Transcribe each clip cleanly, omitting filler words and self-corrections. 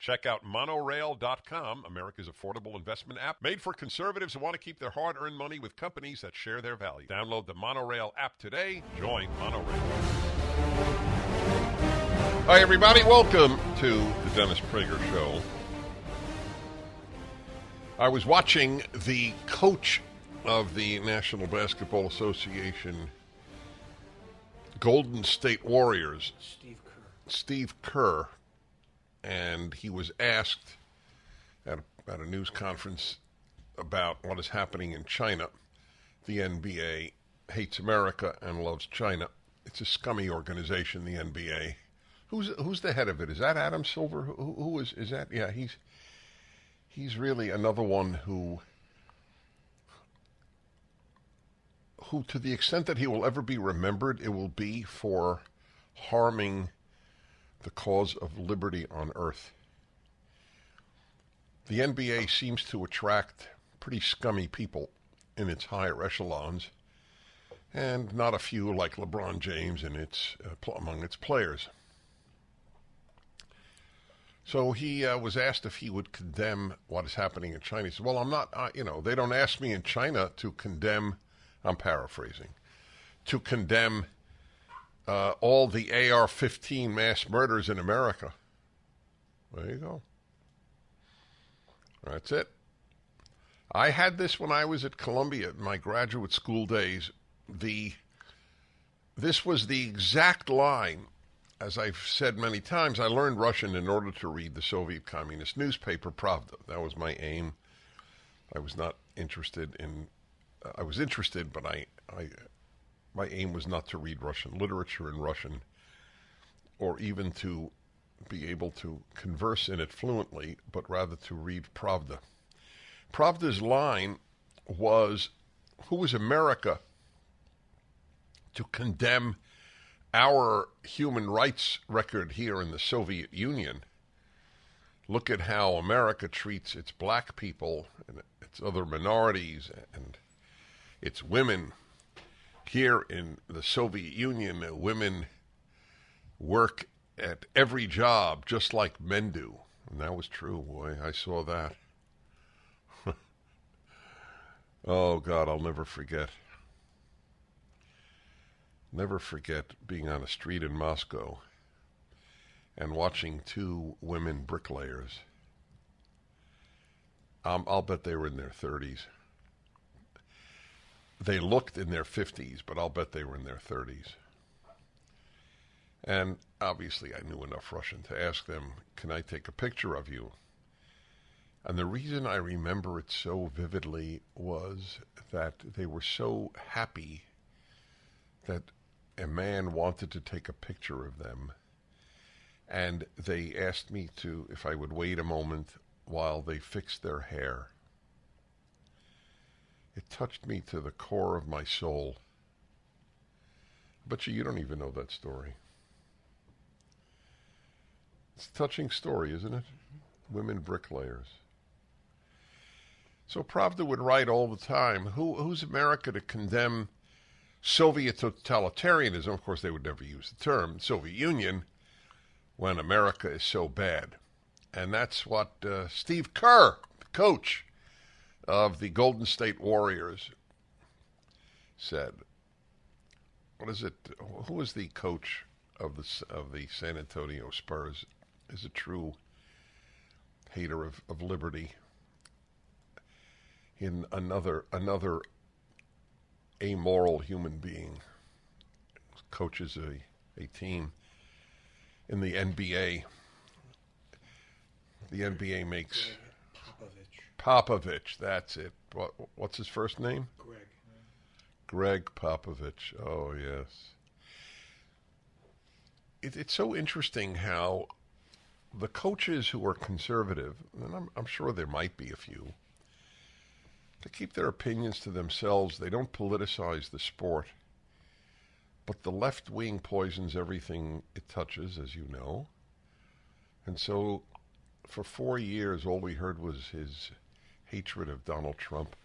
Check out monorail.com, America's affordable investment app, made for conservatives who want to keep their hard-earned money with companies that share their value. Download the Monorail app today. Join Monorail. Hi, everybody. Welcome to the Dennis Prager Show. I was watching the coach of the National Basketball Association Golden State Warriors, Steve Kerr, and he was asked at a news conference about what is happening in China. The NBA hates America and loves China. It's a scummy organization, the NBA. Who's the head of it? Is that Adam Silver? Who is that? Yeah, he's really another one who to the extent that he will ever be remembered, it will be for harming the cause of liberty on earth. The NBA seems to attract pretty scummy people in its higher echelons, and not a few like LeBron James among its players. So he was asked if he would condemn what is happening in China. He said, well, I'm not, they don't ask me in China to condemn, I'm paraphrasing, to condemn all the AR-15 mass murders in America. There you go. That's it. I had this when I was at Columbia in my graduate school days. This was the exact line. As I've said many times, I learned Russian in order to read the Soviet Communist newspaper, Pravda. That was my aim. I was not interested in... I was interested, but my aim was not to read Russian literature in Russian or even to be able to converse in it fluently, but rather to read Pravda. Pravda's line was, who is America to condemn our human rights record here in the Soviet Union? Look at how America treats its black people and its other minorities and its women. Here in the Soviet Union, women work at every job just like men do. And that was true, boy. I saw that. Oh, God, I'll never forget. Never forget being on a street in Moscow and watching two women bricklayers. I'll bet they were in their 30s. They looked in their 50s, but I'll bet they were in their 30s. And obviously I knew enough Russian to ask them, can I take a picture of you? And the reason I remember it so vividly was that they were so happy that a man wanted to take a picture of them. And they asked me if I would wait a moment while they fixed their hair. It touched me to the core of my soul. But you don't even know that story. It's a touching story, isn't it? Women bricklayers. So Pravda would write all the time, who's America to condemn Soviet totalitarianism? Of course, they would never use the term Soviet Union when America is so bad. And that's what Steve Kerr, the coach of the Golden State Warriors, said. What is it? Who is the coach of the San Antonio Spurs? Is a true hater of liberty. In another amoral human being coaches a team in the NBA. The NBA makes Popovich, that's it. What's his first name? Greg Popovich. Oh, yes. It's so interesting how the coaches who are conservative, and I'm sure there might be a few, to keep their opinions to themselves. They don't politicize the sport. But the left wing poisons everything it touches, as you know. And so for 4 years, all we heard was his hatred of Donald Trump.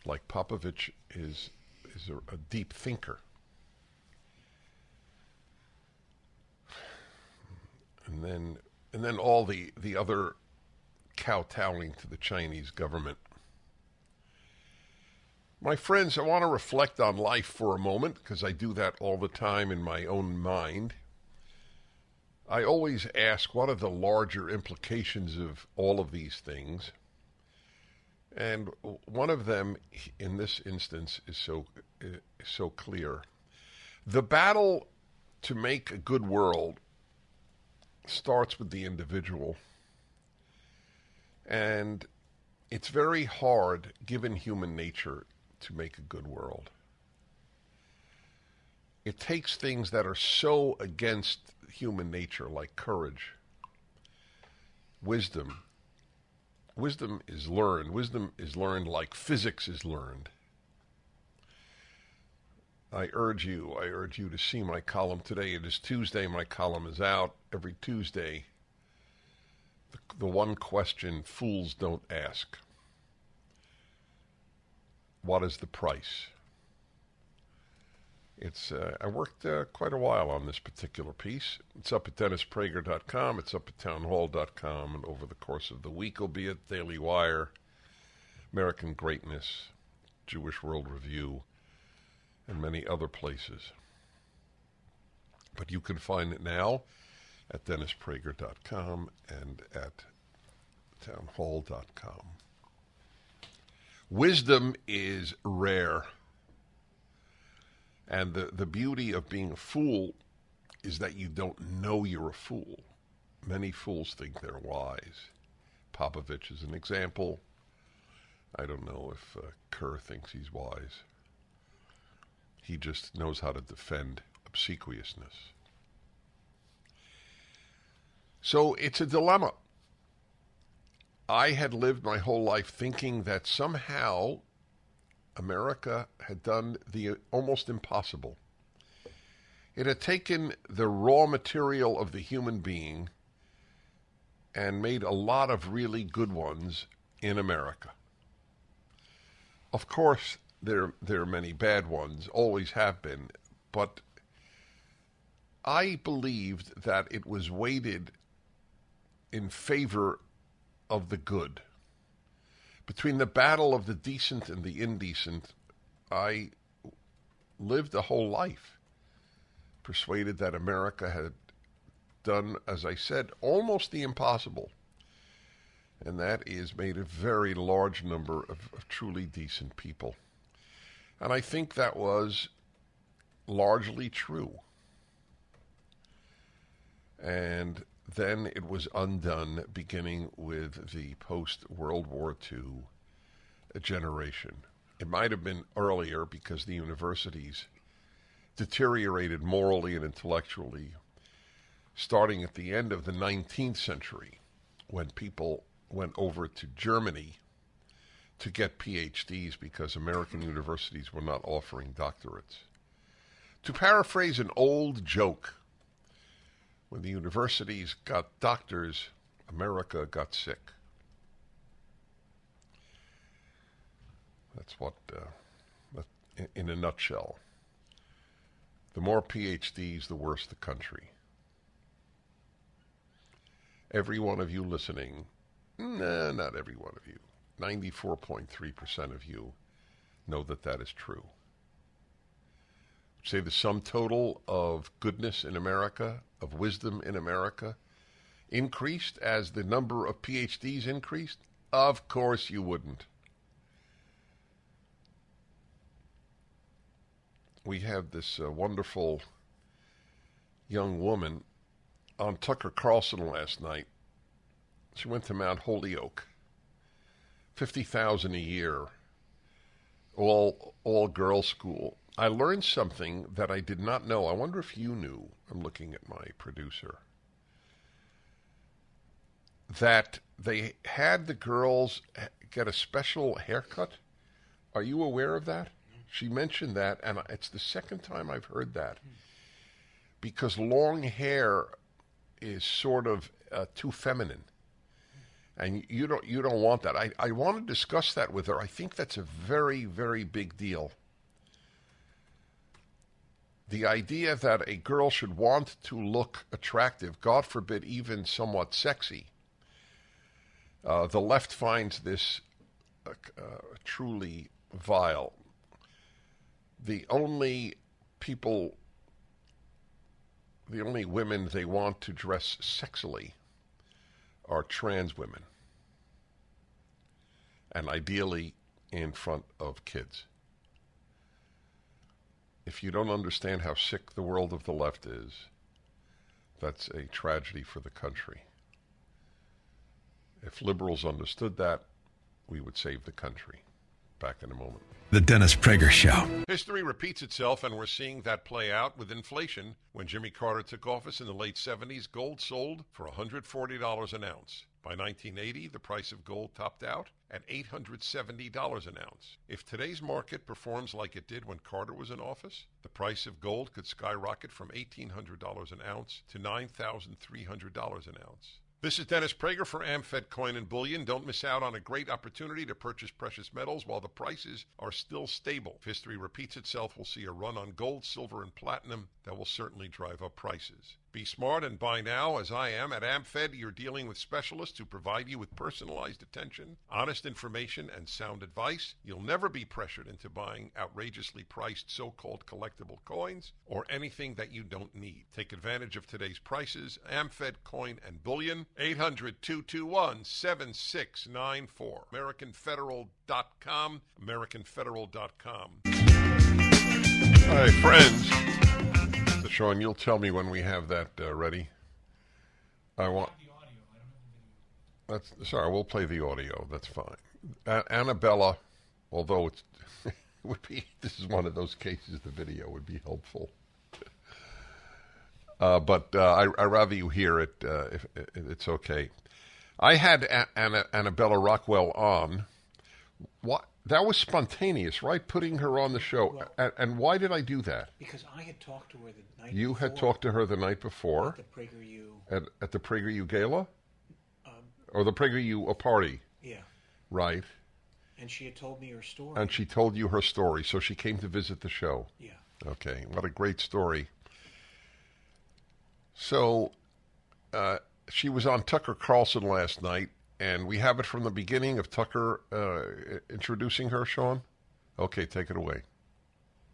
Like Popovich is a deep thinker. And And then all the other kowtowing to the Chinese government. My friends, I want to reflect on life for a moment, because I do that all the time in my own mind. I always ask, what are the larger implications of all of these things? And one of them, in this instance, is so clear. The battle to make a good world starts with the individual. And it's very hard, given human nature, to make a good world. It takes things that are so against human nature, like courage, wisdom. Wisdom is learned. Wisdom is learned like physics is learned. I urge you to see my column today. It is Tuesday. My column is out every Tuesday. The one question fools don't ask. What is the price? I worked quite a while on this particular piece. It's up at DennisPrager.com. It's up at townhall.com. And over the course of the week, will be at Daily Wire, American Greatness, Jewish World Review, and many other places. But you can find it now at DennisPrager.com and at townhall.com. Wisdom is rare. And the beauty of being a fool is that you don't know you're a fool. Many fools think they're wise. Popovich is an example. I don't know if Kerr thinks he's wise. He just knows how to defend obsequiousness. So it's a dilemma. I had lived my whole life thinking that somehow America had done the almost impossible. It had taken the raw material of the human being and made a lot of really good ones in America. Of course, there are many bad ones, always have been, but I believed that it was weighted in favor of the good. Between the battle of the decent and the indecent, I lived a whole life persuaded that America had done, as I said, almost the impossible. And that is made a very large number of truly decent people. And I think that was largely true. And then it was undone, beginning with the post-World War II generation. It might have been earlier because the universities deteriorated morally and intellectually, starting at the end of the 19th century, when people went over to Germany to get PhDs because American universities were not offering doctorates. To paraphrase an old joke, when the universities got doctors, America got sick. That's what, in a nutshell. The more PhDs, the worse the country. Every one of you listening, not every one of you, 94.3% of you know that that is true. Say the sum total of goodness in America, of wisdom in America, increased as the number of PhDs increased? Of course you wouldn't. We had this wonderful young woman on Tucker Carlson last night. She went to Mount Holyoke, $50,000 a year, all girls school. I learned something that I did not know. I wonder if you knew. I'm looking at my producer. That they had the girls get a special haircut. Are you aware of that? She mentioned that, and it's the second time I've heard that. Because long hair is sort of too feminine. And you don't want that. I want to discuss that with her. I think that's a very, very big deal. The idea that a girl should want to look attractive, God forbid even somewhat sexy, the left finds this truly vile. The only women they want to dress sexily are trans women, and ideally in front of kids. If you don't understand how sick the world of the left is, that's a tragedy for the country. If liberals understood that, we would save the country. Back in a moment. The Dennis Prager Show. History repeats itself, and we're seeing that play out with inflation. When Jimmy Carter took office in the late 70s, gold sold for $140 an ounce. By 1980, the price of gold topped out at $870 an ounce. If today's market performs like it did when Carter was in office, the price of gold could skyrocket from $1,800 an ounce to $9,300 an ounce. This is Dennis Prager for AmFed Coin and Bullion. Don't miss out on a great opportunity to purchase precious metals while the prices are still stable. If history repeats itself, we'll see a run on gold, silver, and platinum that will certainly drive up prices. Be smart and buy now, as I am. At AmFed, you're dealing with specialists who provide you with personalized attention, honest information, and sound advice. You'll never be pressured into buying outrageously priced so-called collectible coins or anything that you don't need. Take advantage of today's prices. AmFed Coin and Bullion, 800-221-7694. AmericanFederal.com, AmericanFederal.com. All right, friends. Sean, you'll tell me when we have that ready. I want. That's sorry. We'll play the audio. That's fine. Annabella, although it would be. This is one of those cases. The video would be helpful. But I rather you hear it. If it's okay. I had Annabella Rockwell on. What? That was spontaneous, right? Putting her on the show. Well, and why did I do that? Because I had talked to her the night before. You had talked to her the night before? At the PragerU. At the PragerU gala? Or the PragerU party? Yeah. Right. And she had told me her story. And she told you her story, so she came to visit the show. Yeah. Okay, what a great story. So, she was on Tucker Carlson last night. And we have it from the beginning of Tucker introducing her, Sean? Okay, take it away.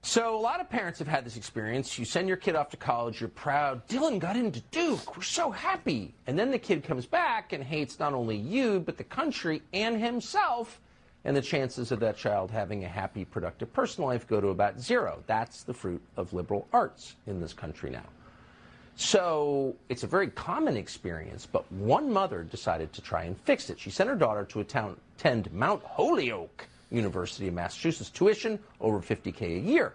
So a lot of parents have had this experience. You send your kid off to college, you're proud. Dylan got into Duke. We're so happy. And then the kid comes back and hates not only you, but the country and himself. And the chances of that child having a happy, productive personal life go to about zero. That's the fruit of liberal arts in this country now. So it's a very common experience, but one mother decided to try and fix it. She sent her daughter to attend Mount Holyoke University of Massachusetts, tuition over $50K a year.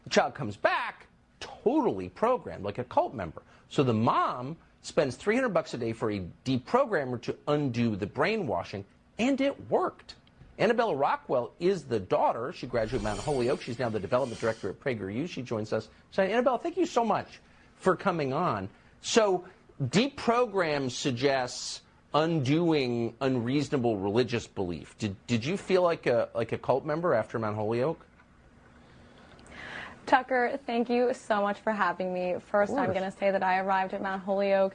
The child comes back totally programmed, like a cult member. So the mom spends $300 a day for a deprogrammer to undo the brainwashing, and it worked. Annabella Rockwell is the daughter. She graduated Mount Holyoke. She's now the development director at PragerU. She joins us. So, Annabella, thank you so much for coming on. So deprogram suggests undoing unreasonable religious belief. Did you feel like a cult member after Mount Holyoke? Tucker, thank you so much for having me. First, I'm going to say that I arrived at Mount Holyoke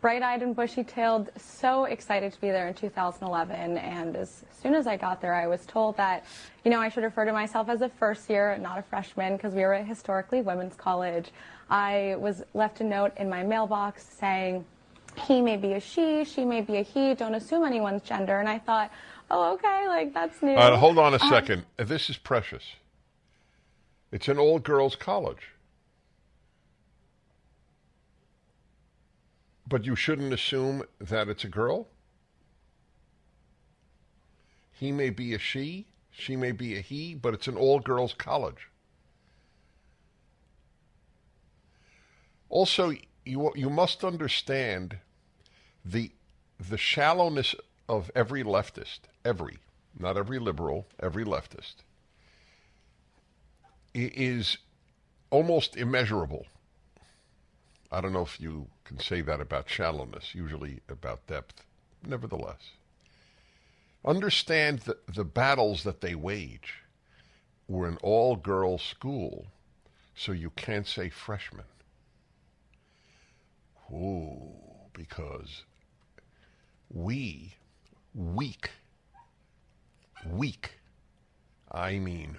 bright-eyed and bushy-tailed, so excited to be there in 2011. And as soon as I got there, I was told that, I should refer to myself as a first year, not a freshman, because we were a historically women's college. I was left a note in my mailbox saying, he may be a she may be a he, don't assume anyone's gender. And I thought, oh, okay, that's new. Hold on a second. This is precious. It's an all-girls college. But you shouldn't assume that it's a girl? He may be a she may be a he, but it's an all-girls college. Also, you must understand the shallowness of every leftist, not every liberal, every leftist, is almost immeasurable. I don't know if you can say that about shallowness, usually about depth. Nevertheless, understand the battles that they wage. We're an all-girls school, So you can't say freshman. Ooh, because weak, I mean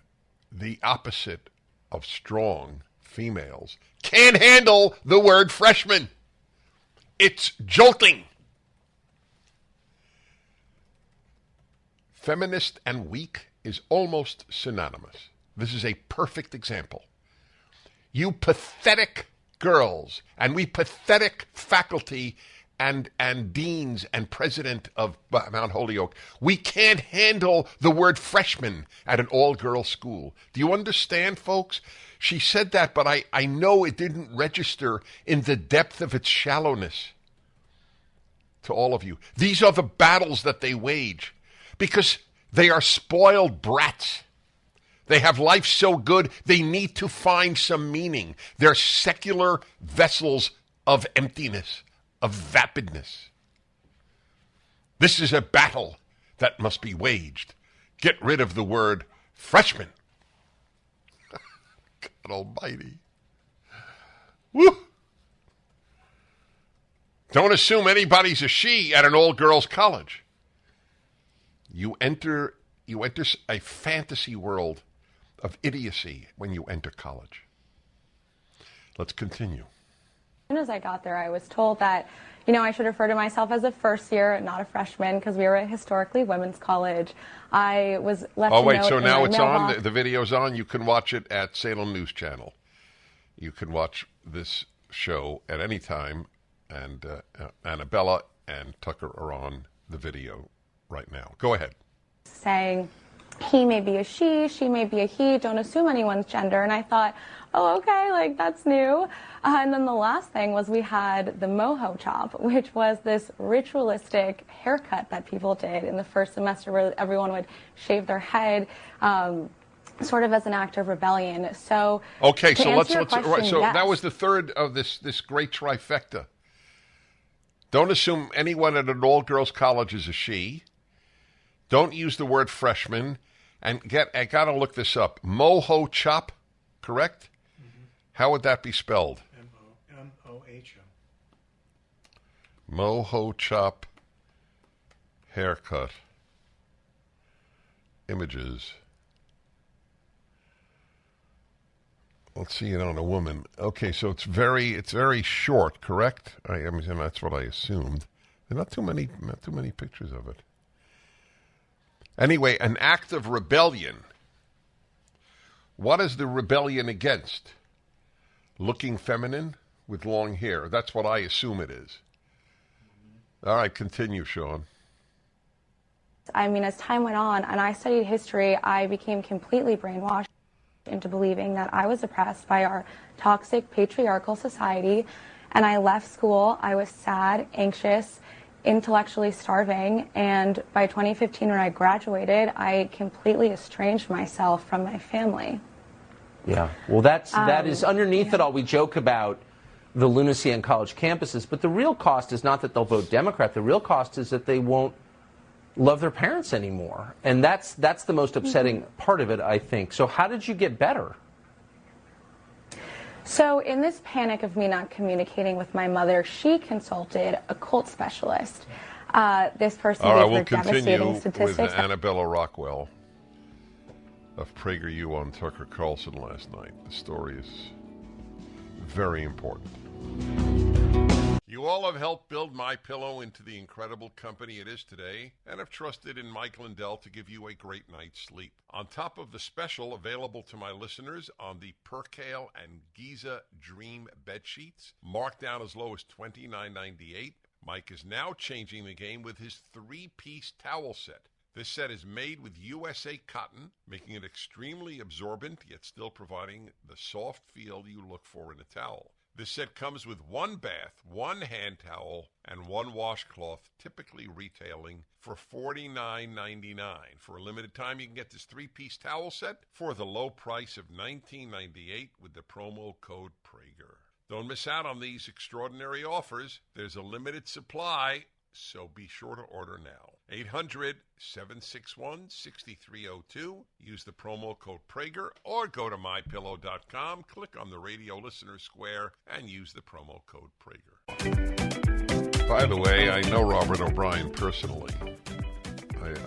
the opposite of strong females, can't handle the word freshman. It's jolting. Feminist and weak is almost synonymous. This is a perfect example. You pathetic girls, and we pathetic faculty and deans and president of Mount Holyoke, we can't handle the word freshman at an all-girls school. Do you understand, folks? She said that, but I know it didn't register in the depth of its shallowness to all of you. These are the battles that they wage because they are spoiled brats. They have life so good, they need to find some meaning. They're secular vessels of emptiness, of vapidness. This is a battle that must be waged. Get rid of the word freshman. God almighty. Woo! Don't assume anybody's a she at an all-girls college. You enter a fantasy world of idiocy when you enter college. Let's continue. As soon as I got there, I was told that, I should refer to myself as a first year, not a freshman, because we were a historically women's college. I was left Oh, a wait, note so in now my it's mailbox. on? The video's on? You can watch it at Salem News Channel. You can watch this show at any time, and Annabella and Tucker are on the video right now. Go ahead. Saying, he may be a she may be a he, don't assume anyone's gender. And I thought, oh, okay, that's new. And then the last thing was we had the moho chop, which was this ritualistic haircut that people did in the first semester where everyone would shave their head, sort of as an act of rebellion. So, okay, so let's yes. That was the third of this great trifecta. Don't assume anyone at an all-girls college is a she. Don't use the word freshman. And I got to look this up. Moho chop, correct? Mm-hmm. How would that be spelled? M-O-H-O. Moho chop haircut. Images. Let's see it on a woman. Okay, so it's very short, correct? I mean, that's what I assumed. There are not too many pictures of it. Anyway, an act of rebellion. What is the rebellion against? Looking feminine with long hair. That's what I assume it is. All right, continue, Sean. I mean, as time went on and I studied history, I became completely brainwashed into believing that I was oppressed by our toxic patriarchal society. And I left school. I was sad, anxious, intellectually starving, and by 2015 when I graduated, I completely estranged myself from my family. Yeah, well, that is underneath it all. We joke about the lunacy on college campuses, but the real cost is not that they'll vote Democrat. The real cost is that they won't love their parents anymore, and that's the most upsetting part of it, I think. So how did you get better? So in this panic of me not communicating with my mother, she consulted a cult specialist. This person gave her devastating statistics. With Annabella Rockwell of PragerU on Tucker Carlson last night. The story is very important. You all have helped build MyPillow into the incredible company it is today, and have trusted in Mike Lindell to give you a great night's sleep. On top of the special available to my listeners on the Percale and Giza Dream bed sheets, marked down as low as $29.98, Mike is now changing the game with his 3-piece towel set. This set is made with USA cotton, making it extremely absorbent, yet still providing the soft feel you look for in a towel. This set comes with 1 bath, 1 hand towel, and 1 washcloth, typically retailing for $49.99. For a limited time, you can get this 3-piece towel set for the low price of $19.98 with the promo code Prager. Don't miss out on these extraordinary offers. There's a limited supply, so be sure to order now. 800-761-6302. Use the promo code Prager or go to mypillow.com, click on the radio listener square, and use the promo code Prager. By the way, I know Robert O'Brien personally.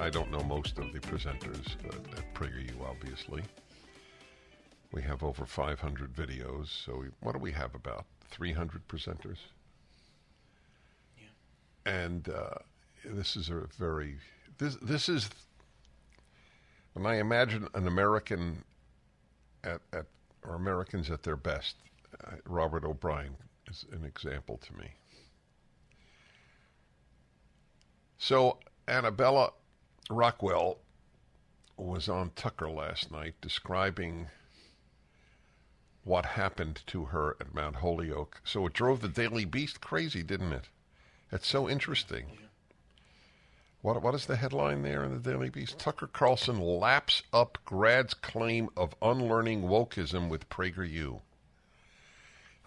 I don't know most of the presenters at PragerU, obviously. We have over 500 videos, so what do we have, about 300 presenters? Yeah. And this is a very... This is... When I imagine an American or Americans at their best, Robert O'Brien is an example to me. So, Annabella Rockwell was on Tucker last night describing what happened to her at Mount Holyoke. So it drove the Daily Beast crazy, didn't it? It's so interesting. Yeah. What is the headline there in the Daily Beast? Tucker Carlson laps up grad's claim of unlearning wokeism with PragerU.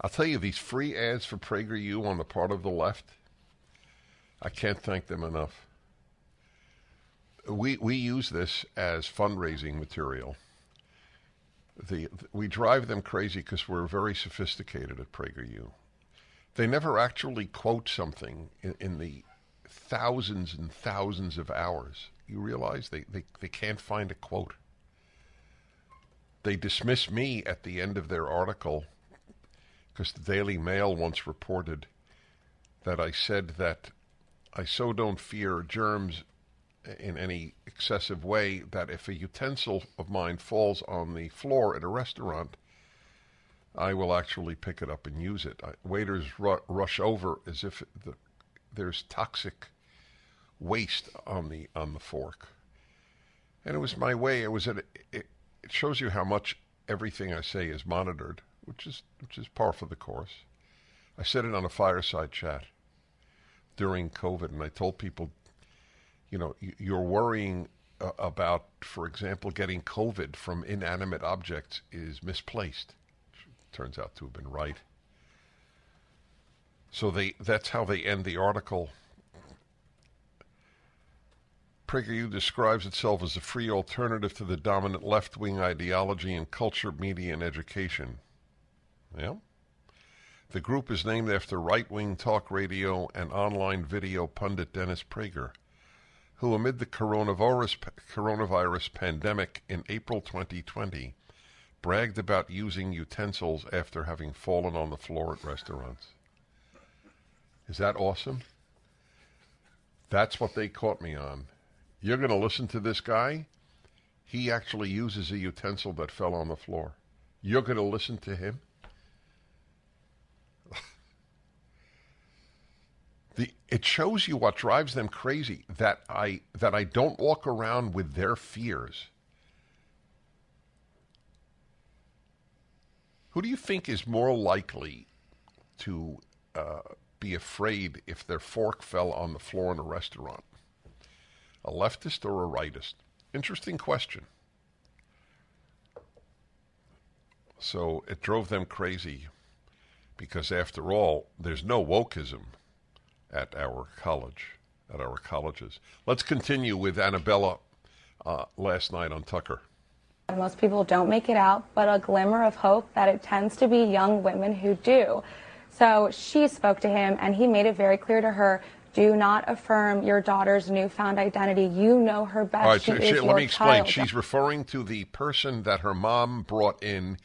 I'll tell you, these free ads for PragerU on the part of the left, I can't thank them enough. We use this as fundraising material. We drive them crazy because we're very sophisticated at PragerU. They never actually quote something in the thousands and thousands of hours. You realize they can't find a quote. They dismiss me at the end of their article because the Daily Mail once reported that I said that I so don't fear germs in any excessive way that if a utensil of mine falls on the floor at a restaurant, I will actually pick it up and use it. Waiters rush over as if there's toxic waste on the fork. And it was my way. It shows you how much everything I say is monitored, which is par for the course. I said it on a fireside chat during COVID, and I told people, you know, you're worrying about, for example, getting COVID from inanimate objects is misplaced. Turns out to have been right. So that's how they end the article. PragerU describes itself as a free alternative to the dominant left-wing ideology in culture, media, and education. Yeah. The group is named after right-wing talk radio and online video pundit Dennis Prager, who amid the coronavirus pandemic in April 2020 bragged about using utensils after having fallen on the floor at restaurants. Is that awesome? That's what they caught me on. You're going to listen to this guy? He actually uses a utensil that fell on the floor. You're going to listen to him? It shows you what drives them crazy, that I don't walk around with their fears. Who do you think is more likely to be afraid if their fork fell on the floor in a restaurant? A leftist or a rightist? Interesting question. So it drove them crazy because, after all, there's no wokeism at our colleges. Let's continue with Annabella last night on Tucker. Most people don't make it out, but a glimmer of hope that it tends to be young women who do. So she spoke to him, and he made it very clear to her, do not affirm your daughter's newfound identity. You know her best. All right, she is let me explain. child. She's referring to the person that her mom brought in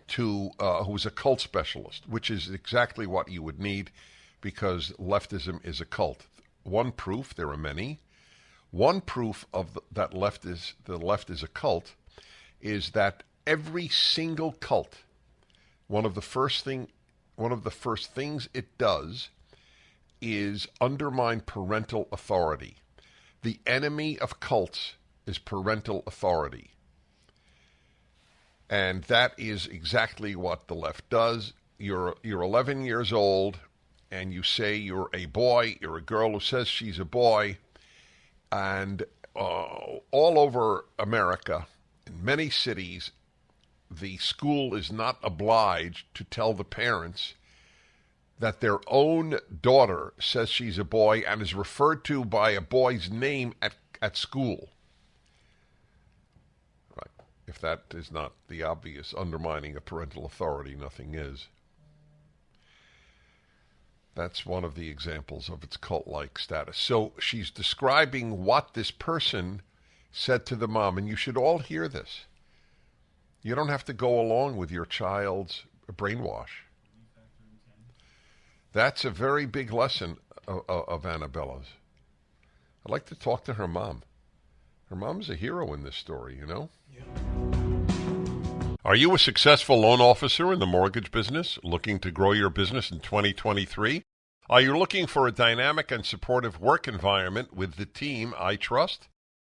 to, who was a cult specialist, which is exactly what you would need, because leftism is a cult. One proof, there are many, one proof of that the left is a cult is that every single cult, one of the first things it does is undermine parental authority. The enemy of cults is parental authority. And that is exactly what the left does. You're 11 years old, and you say you're a boy, you're a girl who says she's a boy, and all over America, in many cities, the school is not obliged to tell the parents that their own daughter says she's a boy and is referred to by a boy's name at school. Right. If that is not the obvious undermining of parental authority, nothing is. That's one of the examples of its cult-like status. So she's describing what this person said to the mom, and you should all hear this. You don't have to go along with your child's brainwash. That's a very big lesson of Annabella's. I'd like to talk to her mom. Her mom's a hero in this story, you know? Yeah. Are you a successful loan officer in the mortgage business, looking to grow your business in 2023? Are you looking for a dynamic and supportive work environment with the team I trust?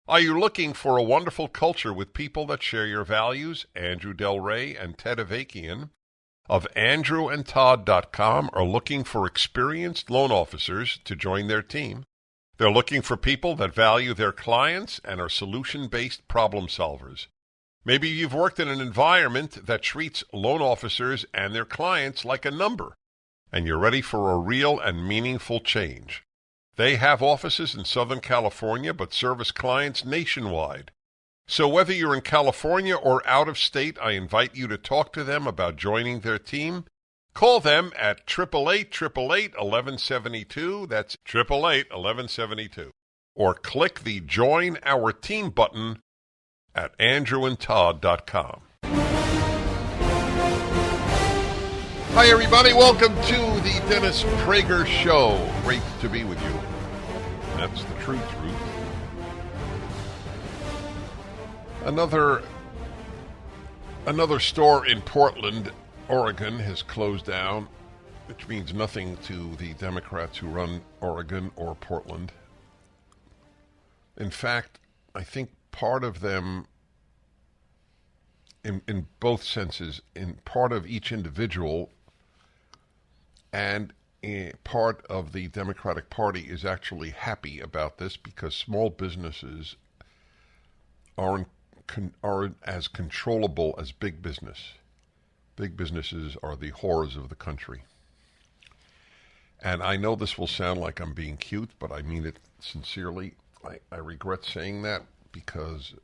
Are you looking for a wonderful culture with people that share your values? Andrew Del Rey and Ted Avakian of andrewandtodd.com are looking for experienced loan officers to join their team. They're looking for people that value their clients and are solution-based problem solvers. Maybe you've worked in an environment that treats loan officers and their clients like a number, and you're ready for a real and meaningful change. They have offices in Southern California but service clients nationwide. So whether you're in California or out of state, I invite you to talk to them about joining their team. Call them at 888-888-1172. That's 888-1172. Or click the Join Our Team button at andrewandtodd.com. Hi, everybody. Welcome to the Dennis Prager Show. Great to be with you. That's the truth, Ruth. Another store in Portland, Oregon, has closed down, which means nothing to the Democrats who run Oregon or Portland. In fact, I think part of them, in both senses, in part of each individual and part of the Democratic Party is actually happy about this because small businesses aren't as controllable as big business. Big businesses are the whores of the country. And I know this will sound like I'm being cute, but I mean it sincerely. I regret saying that because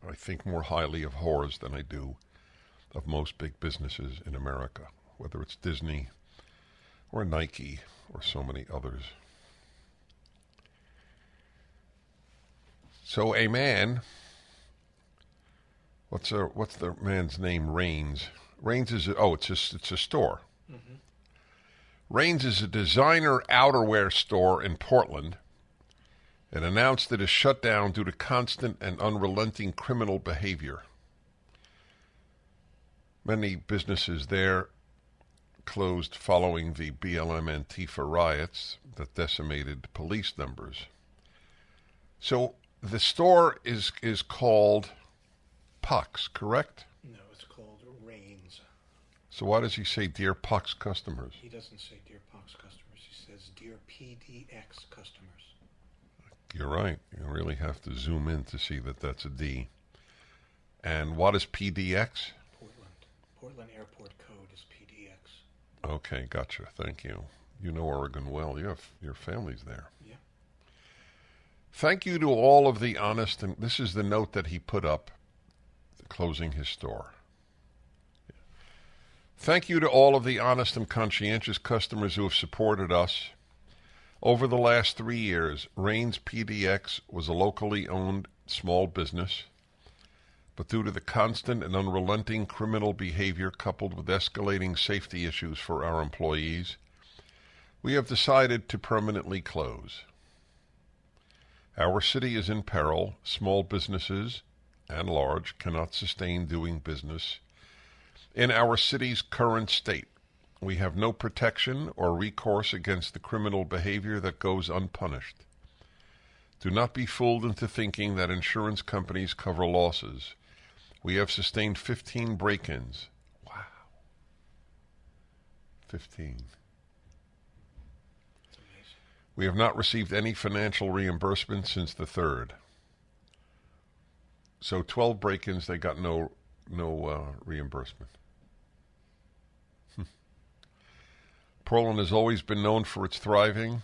I think more highly of whores than I do of most big businesses in America, whether it's Disney or Nike or so many others. So a man... What's the man's name? Raines. Raines is it's a store. Mm-hmm. Raines is a designer outerwear store in Portland. It announced that it is shut down due to constant and unrelenting criminal behavior. Many businesses there closed following the BLM Antifa riots that decimated police numbers. So the store is called Pucks, correct? No, it's called Raines. So why does he say Dear Pucks customers? He doesn't say Dear Pucks customers. He says Dear PDX customers. You're right. You really have to zoom in to see that that's a D. And what is PDX? Portland Airport Code is PDX. Okay, gotcha. Thank you. You know Oregon well. Your family's there. Yeah. Thank you to all of the honest, and this is the note that he put up closing his store. Thank you to all of the honest and conscientious customers who have supported us. Over the last 3 years, Raines PDX was a locally owned small business, but due to the constant and unrelenting criminal behavior coupled with escalating safety issues for our employees, we have decided to permanently close. Our city is in peril. Small businesses and large cannot sustain doing business in our city's current state. We have no protection or recourse against the criminal behavior that goes unpunished. Do not be fooled into thinking that insurance companies cover losses. We have sustained 15 break-ins. Wow. 15. We have not received any financial reimbursement since the 3rd. So 12 break-ins, they got no reimbursement. Portland has always been known for its thriving.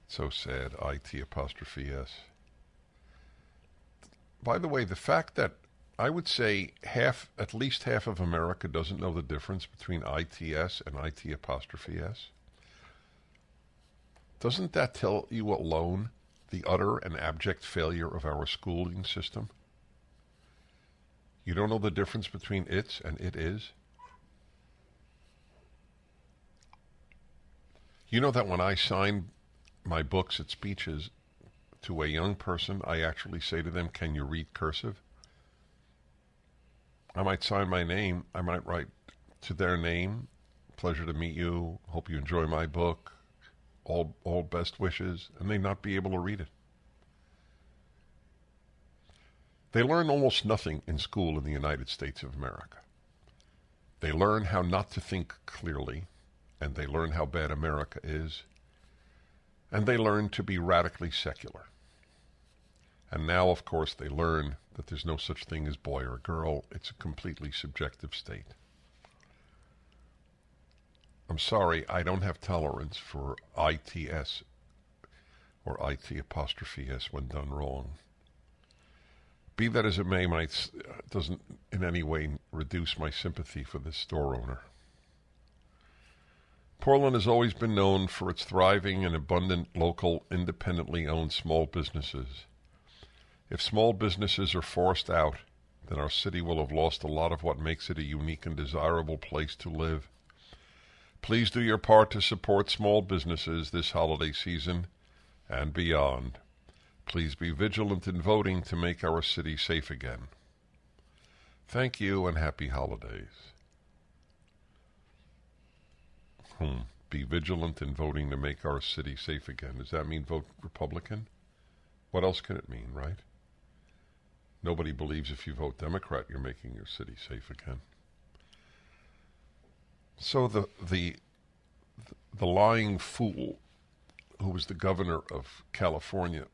So sad, IT apostrophe S. By the way, the fact that I would say at least half of America doesn't know the difference between ITS and IT apostrophe S, doesn't that tell you alone the utter and abject failure of our schooling system? You don't know the difference between it's and it is? You know that when I sign my books at speeches to a young person, I actually say to them, can you read cursive? I might sign my name. I might write to their name, pleasure to meet you, hope you enjoy my book, all best wishes, and they not be able to read it. They learn almost nothing in school in the United States of America. They learn how not to think clearly, and they learn how bad America is, and they learn to be radically secular. And now, of course, they learn that there's no such thing as boy or girl. It's a completely subjective state. I'm sorry, I don't have tolerance for ITS or IT apostrophe S when done wrong. Be that as it may, doesn't in any way reduce my sympathy for this store owner. Portland has always been known for its thriving and abundant local, independently owned small businesses. If small businesses are forced out, then our city will have lost a lot of what makes it a unique and desirable place to live. Please do your part to support small businesses this holiday season and beyond. Please be vigilant in voting to make our city safe again. Thank you and happy holidays. Be vigilant in voting to make our city safe again. Does that mean vote Republican? What else can it mean, right? Nobody believes if you vote Democrat, you're making your city safe again. So the lying fool, who was the governor of California,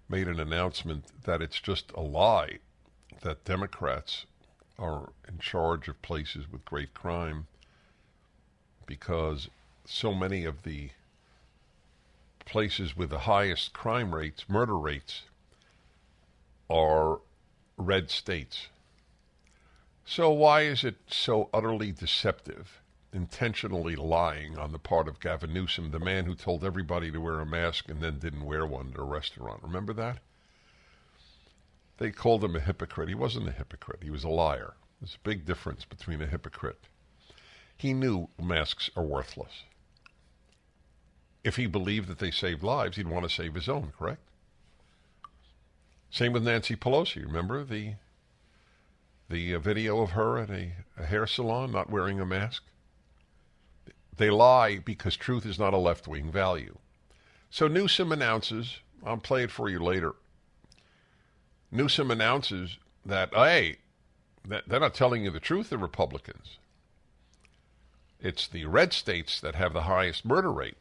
made an announcement that it's just a lie that Democrats are in charge of places with great crime because so many of the places with the highest crime rates, murder rates, are red states. So why is it so utterly deceptive, intentionally lying on the part of Gavin Newsom, the man who told everybody to wear a mask and then didn't wear one at a restaurant? Remember that? They called him a hypocrite. He wasn't a hypocrite. He was a liar. There's a big difference between a hypocrite. He knew masks are worthless. If he believed that they saved lives, he'd want to save his own, correct? Same with Nancy Pelosi. Remember the video of her at a hair salon not wearing a mask? They lie because truth is not a left-wing value. So Newsom announces, I'll play it for you later. Newsom announces that, hey, they're not telling you the truth, the Republicans. It's the red states that have the highest murder rate.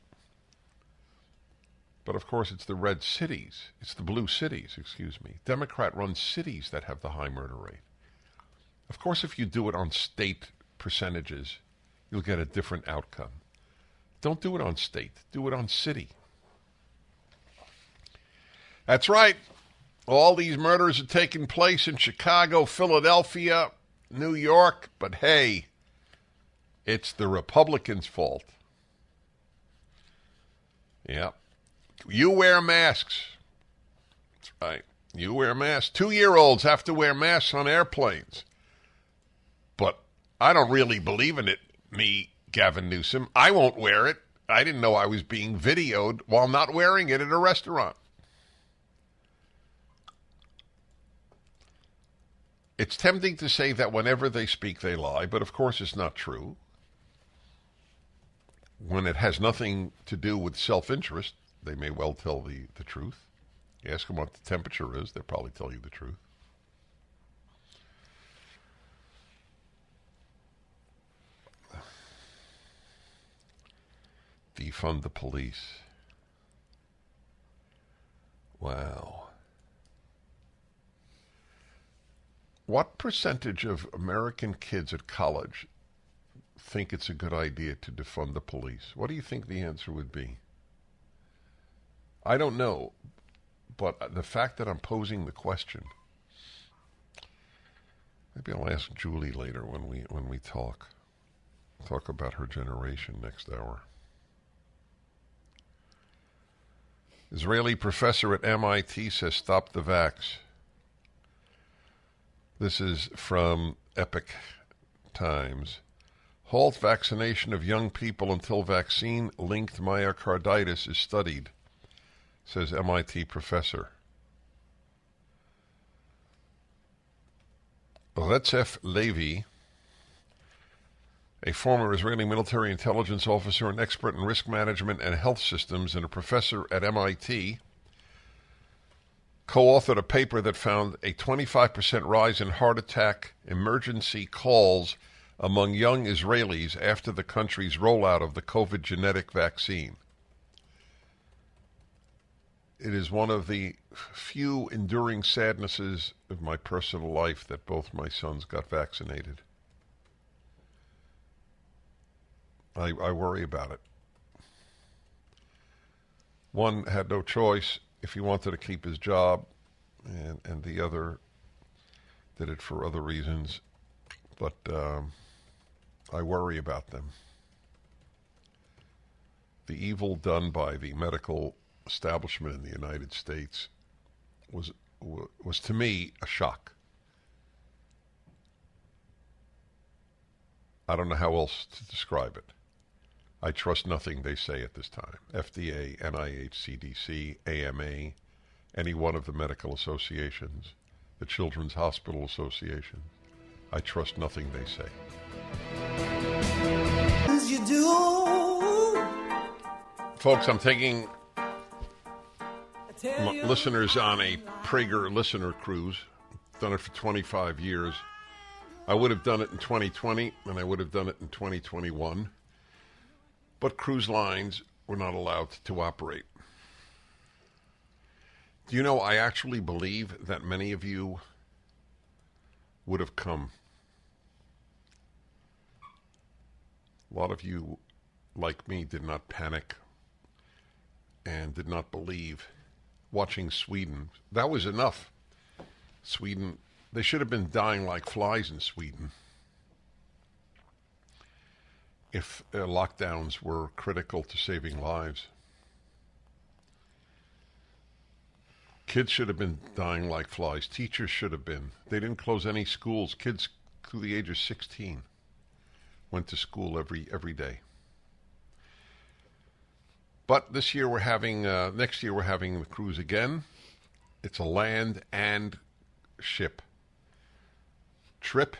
But of course, it's the red cities. It's the blue cities, Democrat-run cities that have the high murder rate. Of course, if you do it on state percentages, you'll get a different outcome. Don't do it on state. Do it on city. That's right. All these murders are taking place in Chicago, Philadelphia, New York. But hey, it's the Republicans' fault. Yeah. You wear masks. That's right. You wear masks. 2-year-olds have to wear masks on airplanes. But I don't really believe in it, me, Gavin Newsom. I won't wear it. I didn't know I was being videoed while not wearing it at a restaurant. It's tempting to say that whenever they speak, they lie, but of course it's not true. When it has nothing to do with self-interest, they may well tell the truth. You ask them what the temperature is, they'll probably tell you the truth. Defund the police. Wow. What percentage of American kids at college think it's a good idea to defund the police? What do you think the answer would be? I don't know, but the fact that I'm posing the question, maybe I'll ask Julie later when we talk about her generation next hour. Israeli professor at MIT says stop the vax. This is from Epoch Times. Halt vaccination of young people until vaccine-linked myocarditis is studied, says MIT professor. Recep Levy, a former Israeli military intelligence officer, an expert in risk management and health systems, and a professor at MIT, co-authored a paper that found a 25% rise in heart attack emergency calls among young Israelis after the country's rollout of the COVID genetic vaccine. It is one of the few enduring sadnesses of my personal life that both my sons got vaccinated. I worry about it. One had no choice if he wanted to keep his job, and the other did it for other reasons. But I worry about them. The evil done by the medical establishment in the United States was to me a shock. I don't know how else to describe it. I trust nothing they say at this time. FDA, NIH, CDC, AMA, any one of the medical associations, the Children's Hospital Association. I trust nothing they say. You do. Folks, I'm taking listeners on a Prager listener cruise. Done it for 25 years. I would have done it in 2020, and I would have done it in 2021. But cruise lines were not allowed to operate. Do you know, I actually believe that many of you would have come. A lot of you, like me, did not panic and did not believe. Watching Sweden, that was enough. Sweden, they should have been dying like flies in Sweden if lockdowns were critical to saving lives. Kids should have been dying like flies. Teachers should have been. They didn't close any schools. Kids through the age of 16 went to school every day. But this year we're having, next year we're having the cruise again. It's a land and ship trip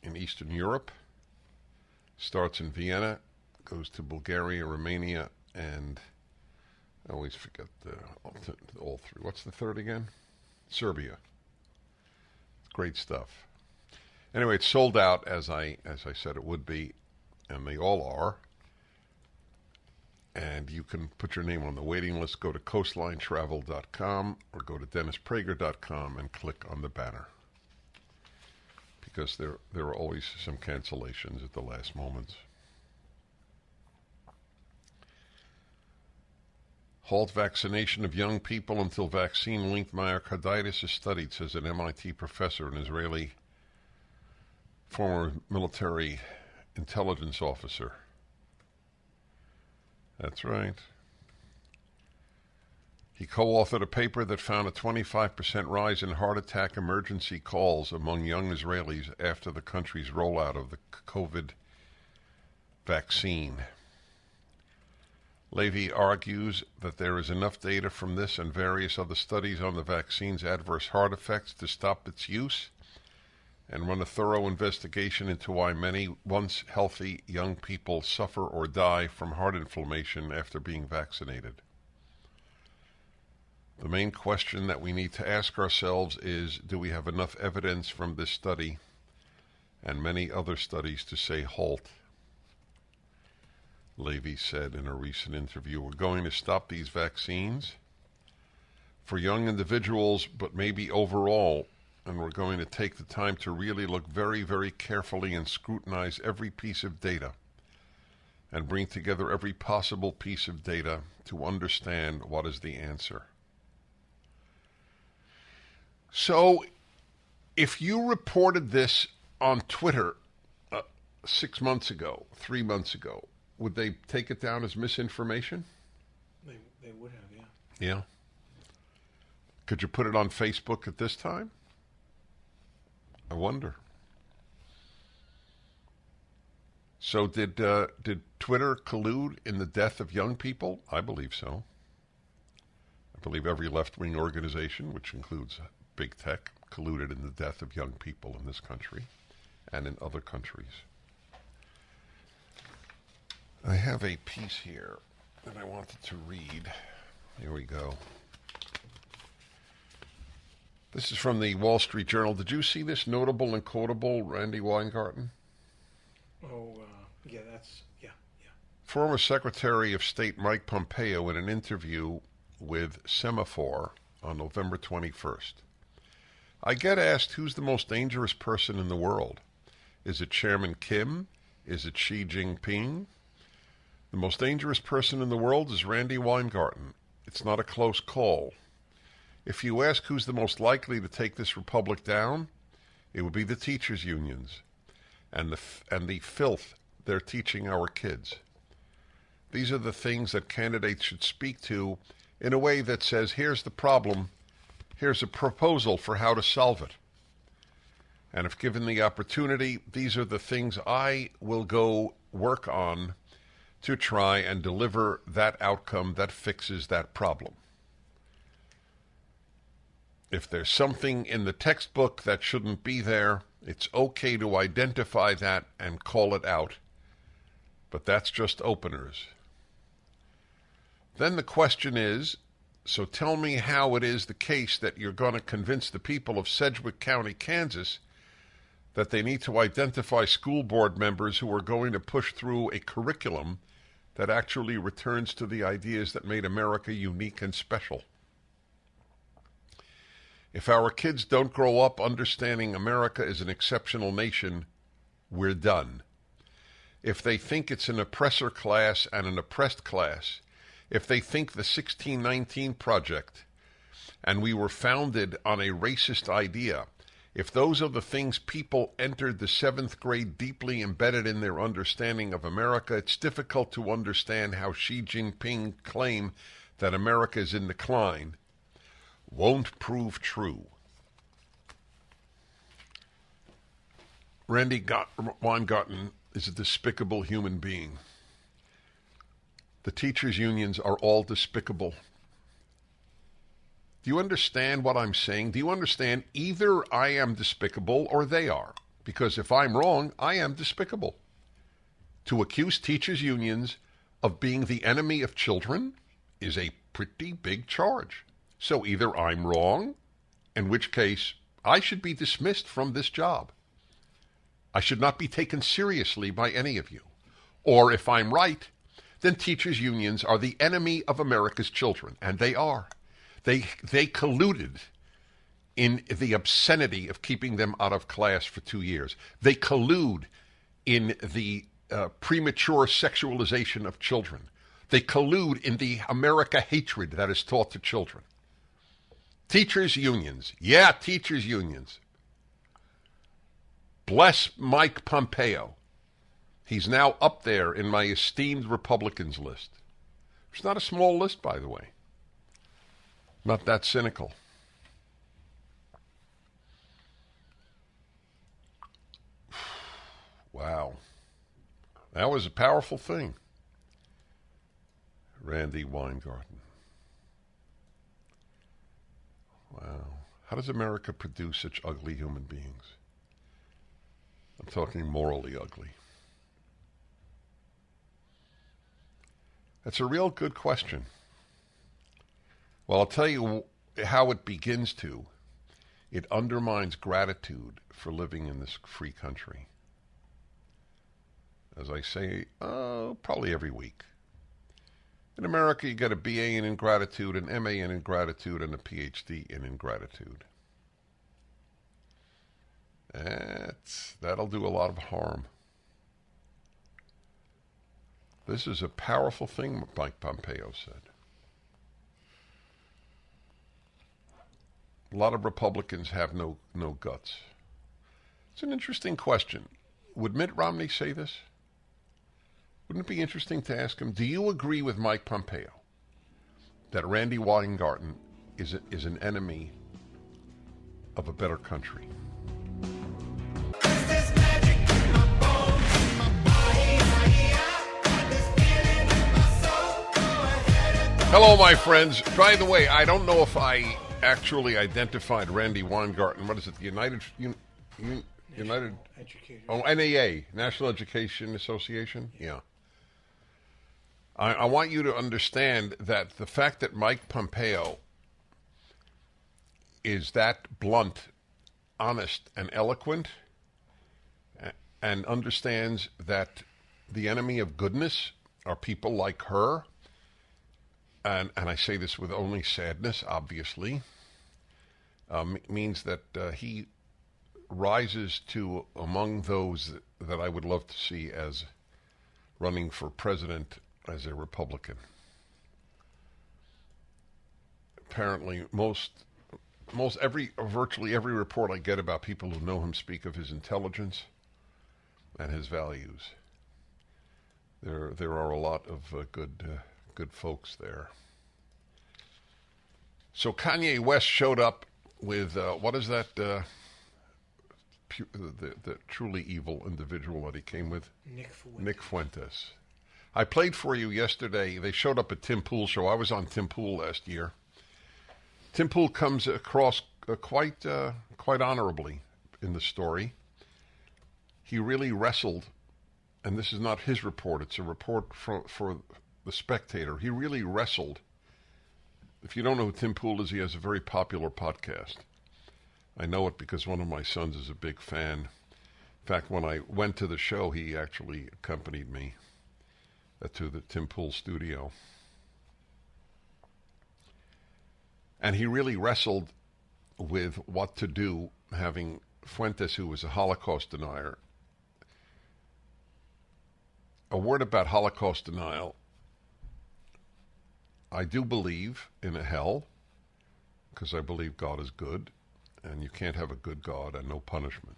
in Eastern Europe. Starts in Vienna, goes to Bulgaria, Romania, and I always forget all three. What's the third again? Serbia. Great stuff. Anyway, it's sold out as I said it would be, and they all are. And you can put your name on the waiting list. Go to coastlinetravel.com or go to dennisprager.com and click on the banner. Because there are always some cancellations at the last moments. Halt vaccination of young people until vaccine-linked myocarditis is studied, says an MIT professor, an Israeli former military intelligence officer. That's right. He co-authored a paper that found a 25% rise in heart attack emergency calls among young Israelis after the country's rollout of the COVID vaccine. Levy argues that there is enough data from this and various other studies on the vaccine's adverse heart effects to stop its use and run a thorough investigation into why many once healthy young people suffer or die from heart inflammation after being vaccinated. The main question that we need to ask ourselves is, do we have enough evidence from this study and many other studies to say halt? Levy said in a recent interview, we're going to stop these vaccines for young individuals, but maybe overall and we're going to take the time to really look very, very carefully and scrutinize every piece of data and bring together every possible piece of data to understand what is the answer. So, if you reported this on Twitter 6 months ago, 3 months ago, would they take it down as misinformation? They would have, yeah. Yeah. Could you put it on Facebook at this time? I wonder. So did Twitter collude in the death of young people? I believe so. I believe every left-wing organization, which includes big tech, colluded in the death of young people in this country and in other countries. I have a piece here that I wanted to read. Here we go. This is from the Wall Street Journal. Did you see this notable and quotable Randy Weingarten? Yeah. Former Secretary of State Mike Pompeo in an interview with Semaphore on November 21st. I get asked who's the most dangerous person in the world. Is it Chairman Kim? Is it Xi Jinping? The most dangerous person in the world is Randy Weingarten. It's not a close call. If you ask who's the most likely to take this republic down, it would be the teachers' unions and the filth they're teaching our kids. These are the things that candidates should speak to in a way that says, here's the problem, here's a proposal for how to solve it. And if given the opportunity, these are the things I will go work on to try and deliver that outcome that fixes that problem. If there's something in the textbook that shouldn't be there, it's okay to identify that and call it out. But that's just openers. Then the question is, so tell me how it is the case that you're going to convince the people of Sedgwick County, Kansas, that they need to identify school board members who are going to push through a curriculum that actually returns to the ideas that made America unique and special. If our kids don't grow up understanding America is an exceptional nation, we're done. If they think it's an oppressor class and an oppressed class, if they think the 1619 Project and we were founded on a racist idea, if those are the things people entered the 7th grade deeply embedded in their understanding of America, it's difficult to understand how Xi Jinping claim that America is in decline won't prove true. Randy Weingarten is a despicable human being. The teachers' unions are all despicable. Do you understand what I'm saying? Do you understand either I am despicable or they are? Because if I'm wrong, I am despicable. To accuse teachers' unions of being the enemy of children is a pretty big charge. So either I'm wrong, in which case I should be dismissed from this job. I should not be taken seriously by any of you. Or if I'm right, then teachers' unions are the enemy of America's children, and they are. They colluded in the obscenity of keeping them out of class for 2 years. They collude in the premature sexualization of children. They collude in the America hatred that is taught to children. Teachers' unions. Yeah, teachers' unions. Bless Mike Pompeo. He's now up there in my esteemed Republicans list. It's not a small list, by the way. Not that cynical. Wow. That was a powerful thing. Randy Weingarten. Wow. How does America produce such ugly human beings? I'm talking morally ugly. That's a real good question. Well, I'll tell you how it begins to. It undermines gratitude for living in this free country. As I say, probably every week. In America, you get a BA in ingratitude, an MA in ingratitude, and a PhD in ingratitude. That'll do a lot of harm. This is a powerful thing, Mike Pompeo said. A lot of Republicans have no guts. It's an interesting question. Would Mitt Romney say this? Wouldn't it be interesting to ask him, do you agree with Mike Pompeo that Randy Weingarten is an enemy of a better country? Hello, my friends. By the way, I don't know if I actually identified Randy Weingarten. What is it? The United Educator. Oh, NAA, National Education Association? Yeah. I want you to understand that the fact that Mike Pompeo is that blunt, honest, and eloquent, and understands that the enemy of goodness are people like her, and I say this with only sadness, obviously, means that he rises to among those that I would love to see as running for president as a Republican. Apparently, virtually every report I get about people who know him speak of his intelligence and his values. There are a lot of good folks there. So Kanye West showed up with what is that? The truly evil individual that he came with? Nick Fuentes. I played for you yesterday. They showed up at Tim Pool's show. I was on Tim Pool last year. Tim Pool comes across quite honorably in the story. He really wrestled, and this is not his report. It's a report for The Spectator. He really wrestled. If you don't know who Tim Pool is, he has a very popular podcast. I know it because one of my sons is a big fan. In fact, when I went to the show, he actually accompanied me to the Tim Pool studio. And he really wrestled with what to do, having Fuentes, who was a Holocaust denier. A word about Holocaust denial. I do believe in a hell, because I believe God is good, and you can't have a good God and no punishment.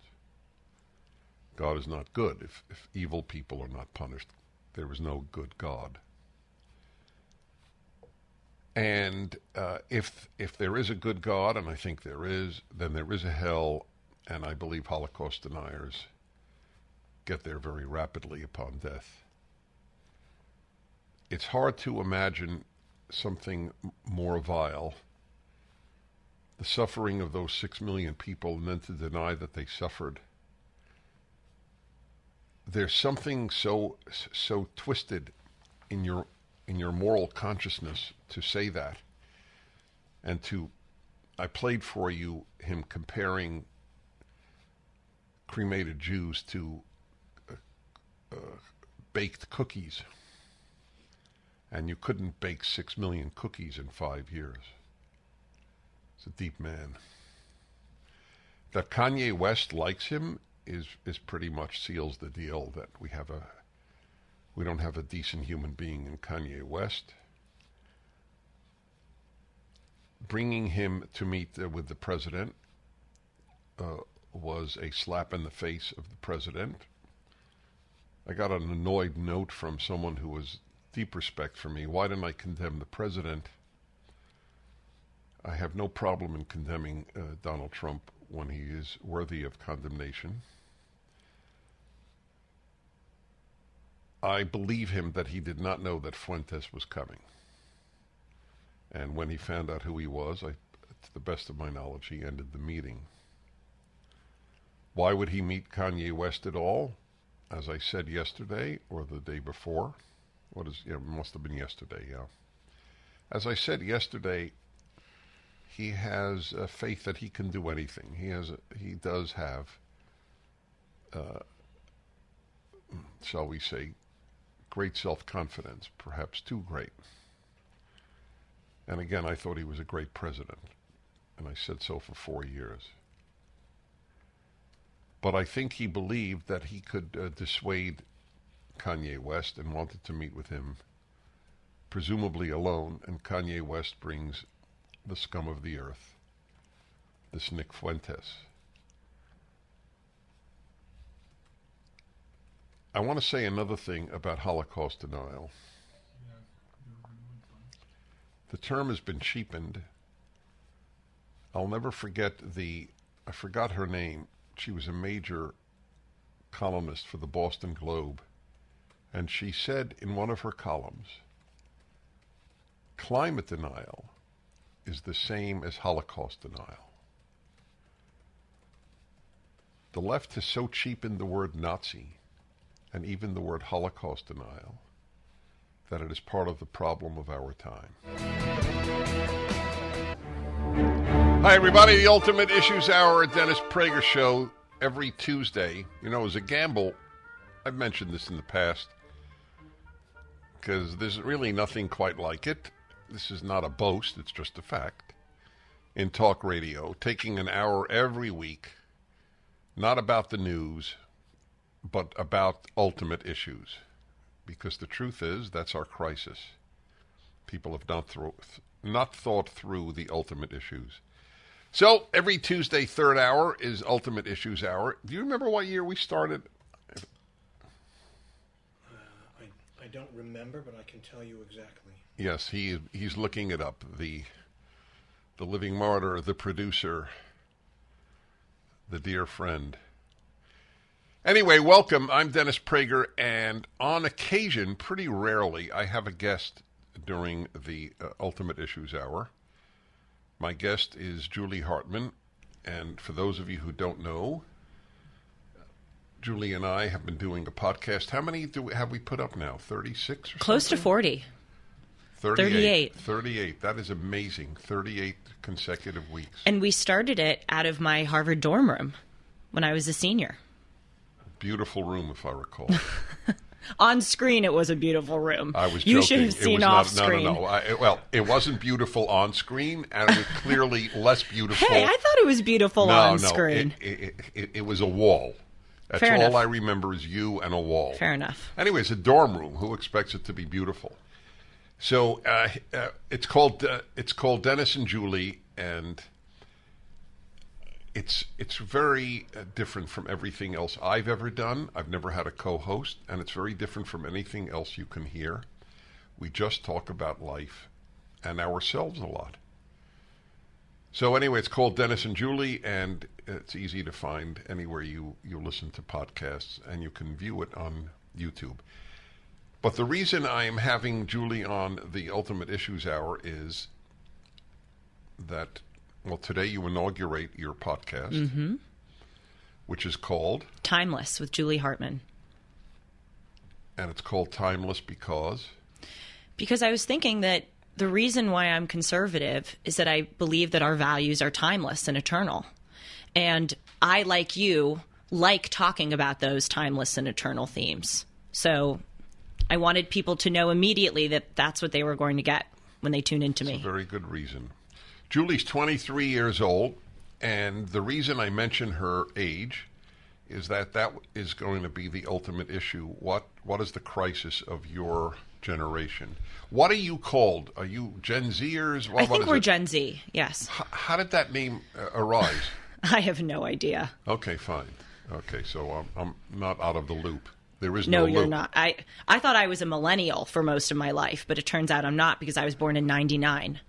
God is not good. If evil people are not punished, there is no good God. And if there is a good God, and I think there is, then there is a hell, and I believe Holocaust deniers get there very rapidly upon death. It's hard to imagine something more vile, the suffering of those 6 million people, and then to deny that they suffered. There's something so twisted in your moral consciousness to say that. And I played for you him comparing cremated Jews to baked cookies. And you couldn't bake 6 million cookies in 5 years. It's a deep man. That Kanye West likes him is pretty much seals the deal that we don't have a decent human being in Kanye West. Bringing him to meet with the president was a slap in the face of the president. I got an annoyed note from someone who was deep respect for me. Why didn't I condemn the president? I have no problem in condemning Donald Trump when he is worthy of condemnation. I believe him that he did not know that Fuentes was coming. And when he found out who he was, to the best of my knowledge, he ended the meeting. Why would he meet Kanye West at all? As I said yesterday, or the day before. It must have been yesterday, yeah. As I said yesterday, he has faith that he can do anything. He does have, shall we say, great self-confidence, perhaps too great. And again, I thought he was a great president, and I said so for 4 years. But I think he believed that he could dissuade Kanye West and wanted to meet with him, presumably alone. And Kanye West brings the scum of the earth, this Nick Fuentes. I want to say another thing about Holocaust denial. The term has been cheapened. I'll never forget I forgot her name. She was a major columnist for the Boston Globe. And she said in one of her columns, climate denial is the same as Holocaust denial. The left has so cheapened the word Nazi and even the word Holocaust denial that it is part of the problem of our time. Hi, everybody. The Ultimate Issues Hour at Dennis Prager Show every Tuesday. You know, as a gamble, I've mentioned this in the past because there's really nothing quite like it. This is not a boast. It's just a fact. In talk radio, taking an hour every week, not about the news, but about ultimate issues. Because the truth is, that's our crisis. People have not thought through the ultimate issues. So, every Tuesday, third hour is Ultimate Issues Hour. Do you remember what year we started? I don't remember, but I can tell you exactly. Yes, he's looking it up. The living martyr, the producer, the dear friend. Anyway, welcome. I'm Dennis Prager, and on occasion, pretty rarely, I have a guest during the Ultimate Issues Hour. My guest is Julie Hartman, and for those of you who don't know, Julie and I have been doing a podcast. How many have we put up now? 36 or Close something? to 40. 38. 38. That is amazing. 38 consecutive weeks. And we started it out of my Harvard dorm room when I was a senior. Beautiful room, if I recall. On screen, it was a beautiful room. I was joking. You should have seen off screen. No. Well, it wasn't beautiful on screen, and it was clearly less beautiful. Hey, I thought it was beautiful on screen. It was a wall. That's Fair all enough. I remember is you and a wall. Fair enough. Anyways, a dorm room. Who expects it to be beautiful? So it's called Dennis and Julie, and it's very different from everything else I've ever done. I've never had a co-host, and it's very different from anything else you can hear. We just talk about life and ourselves a lot. So anyway, it's called Dennis and Julie, and it's easy to find anywhere you listen to podcasts, and you can view it on YouTube. But the reason I am having Julie on the Ultimate Issues Hour is that, well, today you inaugurate your podcast, which is called Timeless with Julie Hartman. And it's called Timeless because? Because I was thinking that the reason why I'm conservative is that I believe that our values are timeless and eternal. And I, like you, like talking about those timeless and eternal themes. So I wanted people to know immediately that that's what they were going to get when they tune into me. That's a very good reason. Julie's 23 years old, and the reason I mention her age is that is going to be the ultimate issue. What is the crisis of your generation? What are you called? Are you Gen Zers? I think we're Gen Z, yes. How did that name arise? I have no idea. Okay, fine. Okay, so I'm not out of the loop. There is no no loop. No, you're loop. not. I thought I was a millennial for most of my life, but it turns out I'm not because I was born in 99.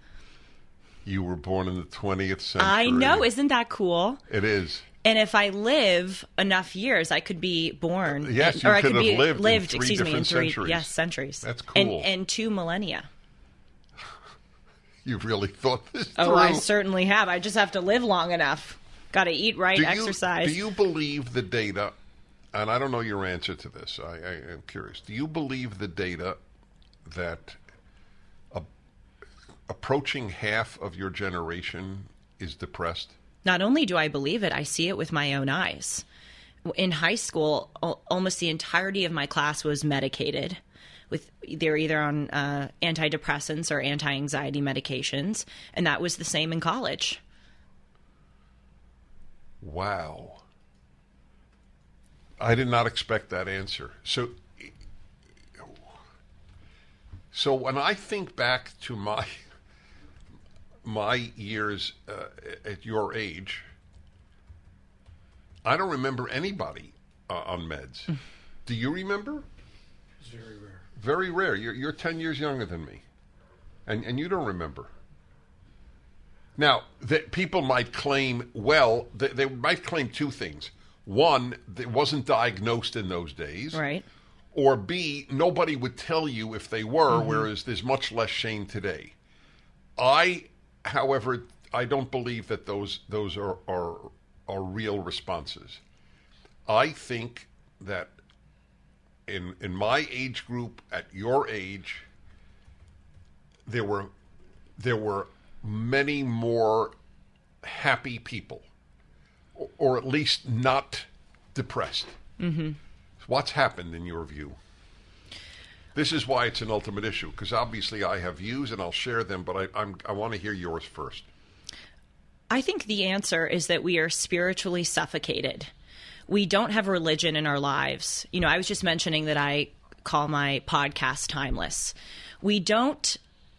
You were born in the 20th century. I know. Isn't that cool? It is. And if I live enough years, I could be born. Yes, you could have lived in three different centuries. Yes, centuries. That's cool. And 2 millennia. You've really thought this through. Oh, I certainly have. I just have to live long enough. Got to eat right, exercise. Do you believe the data, and I don't know your answer to this, I am curious. Do you believe the data that approaching half of your generation is depressed? Not only do I believe it, I see it with my own eyes. In high school, almost the entirety of my class was medicated. They were either on antidepressants or anti-anxiety medications, and that was the same in college. Wow. I did not expect that answer. So when I think back to my years at your age, I don't remember anybody on meds. Do you remember? It's very rare. Very rare. You're 10 years younger than me, and you don't remember. Now, people might claim, they might claim two things. One, it wasn't diagnosed in those days. Right. Or B, nobody would tell you if they were, whereas there's much less shame today. However, I don't believe that those are real responses. I think that in my age group, at your age, there were many more happy people, or at least not depressed. Mm-hmm. What's happened in your view? This is why it's an ultimate issue, because obviously I have views and I'll share them, but I want to hear yours first. I think the answer is that we are spiritually suffocated. We don't have religion in our lives. You know, I was just mentioning that I call my podcast timeless. We don't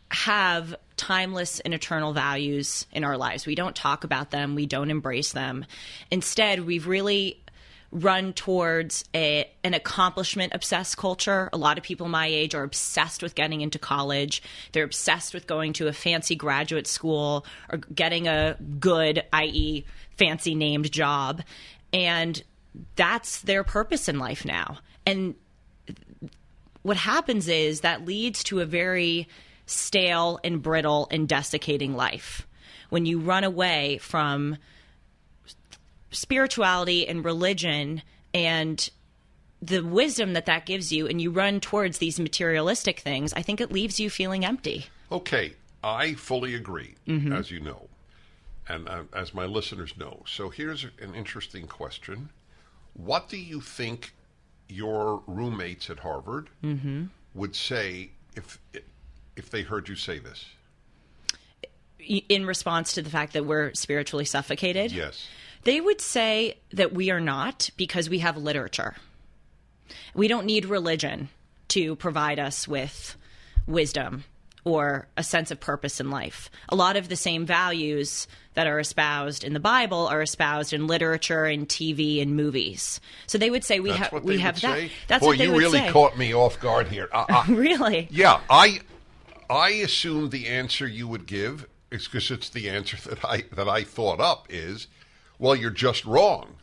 have timeless and eternal values in our lives. We don't talk about them. We don't embrace them. Instead, we've really run towards an accomplishment-obsessed culture. A lot of people my age are obsessed with getting into college. They're obsessed with going to a fancy graduate school or getting a good, i.e., fancy named job. And that's their purpose in life now. And what happens is that leads to a very stale and brittle and desiccating life. When you run away from spirituality and religion and the wisdom that gives you, and you run towards these materialistic things, I think it leaves you feeling empty. Okay, I fully agree, as you know, and as my listeners know. So here's an interesting question. What do you think your roommates at Harvard would say if they heard you say this? In response to the fact that we're spiritually suffocated? Yes. They would say that we are not, because we have literature. We don't need religion to provide us with wisdom or a sense of purpose in life. A lot of the same values that are espoused in the Bible are espoused in literature and TV and movies. So they would say we have that. Say? That's Boy, what they you would really say. Caught me off guard here. Really? Yeah, I assumed the answer you would give is because it's the answer that I thought up is, well, you're just wrong.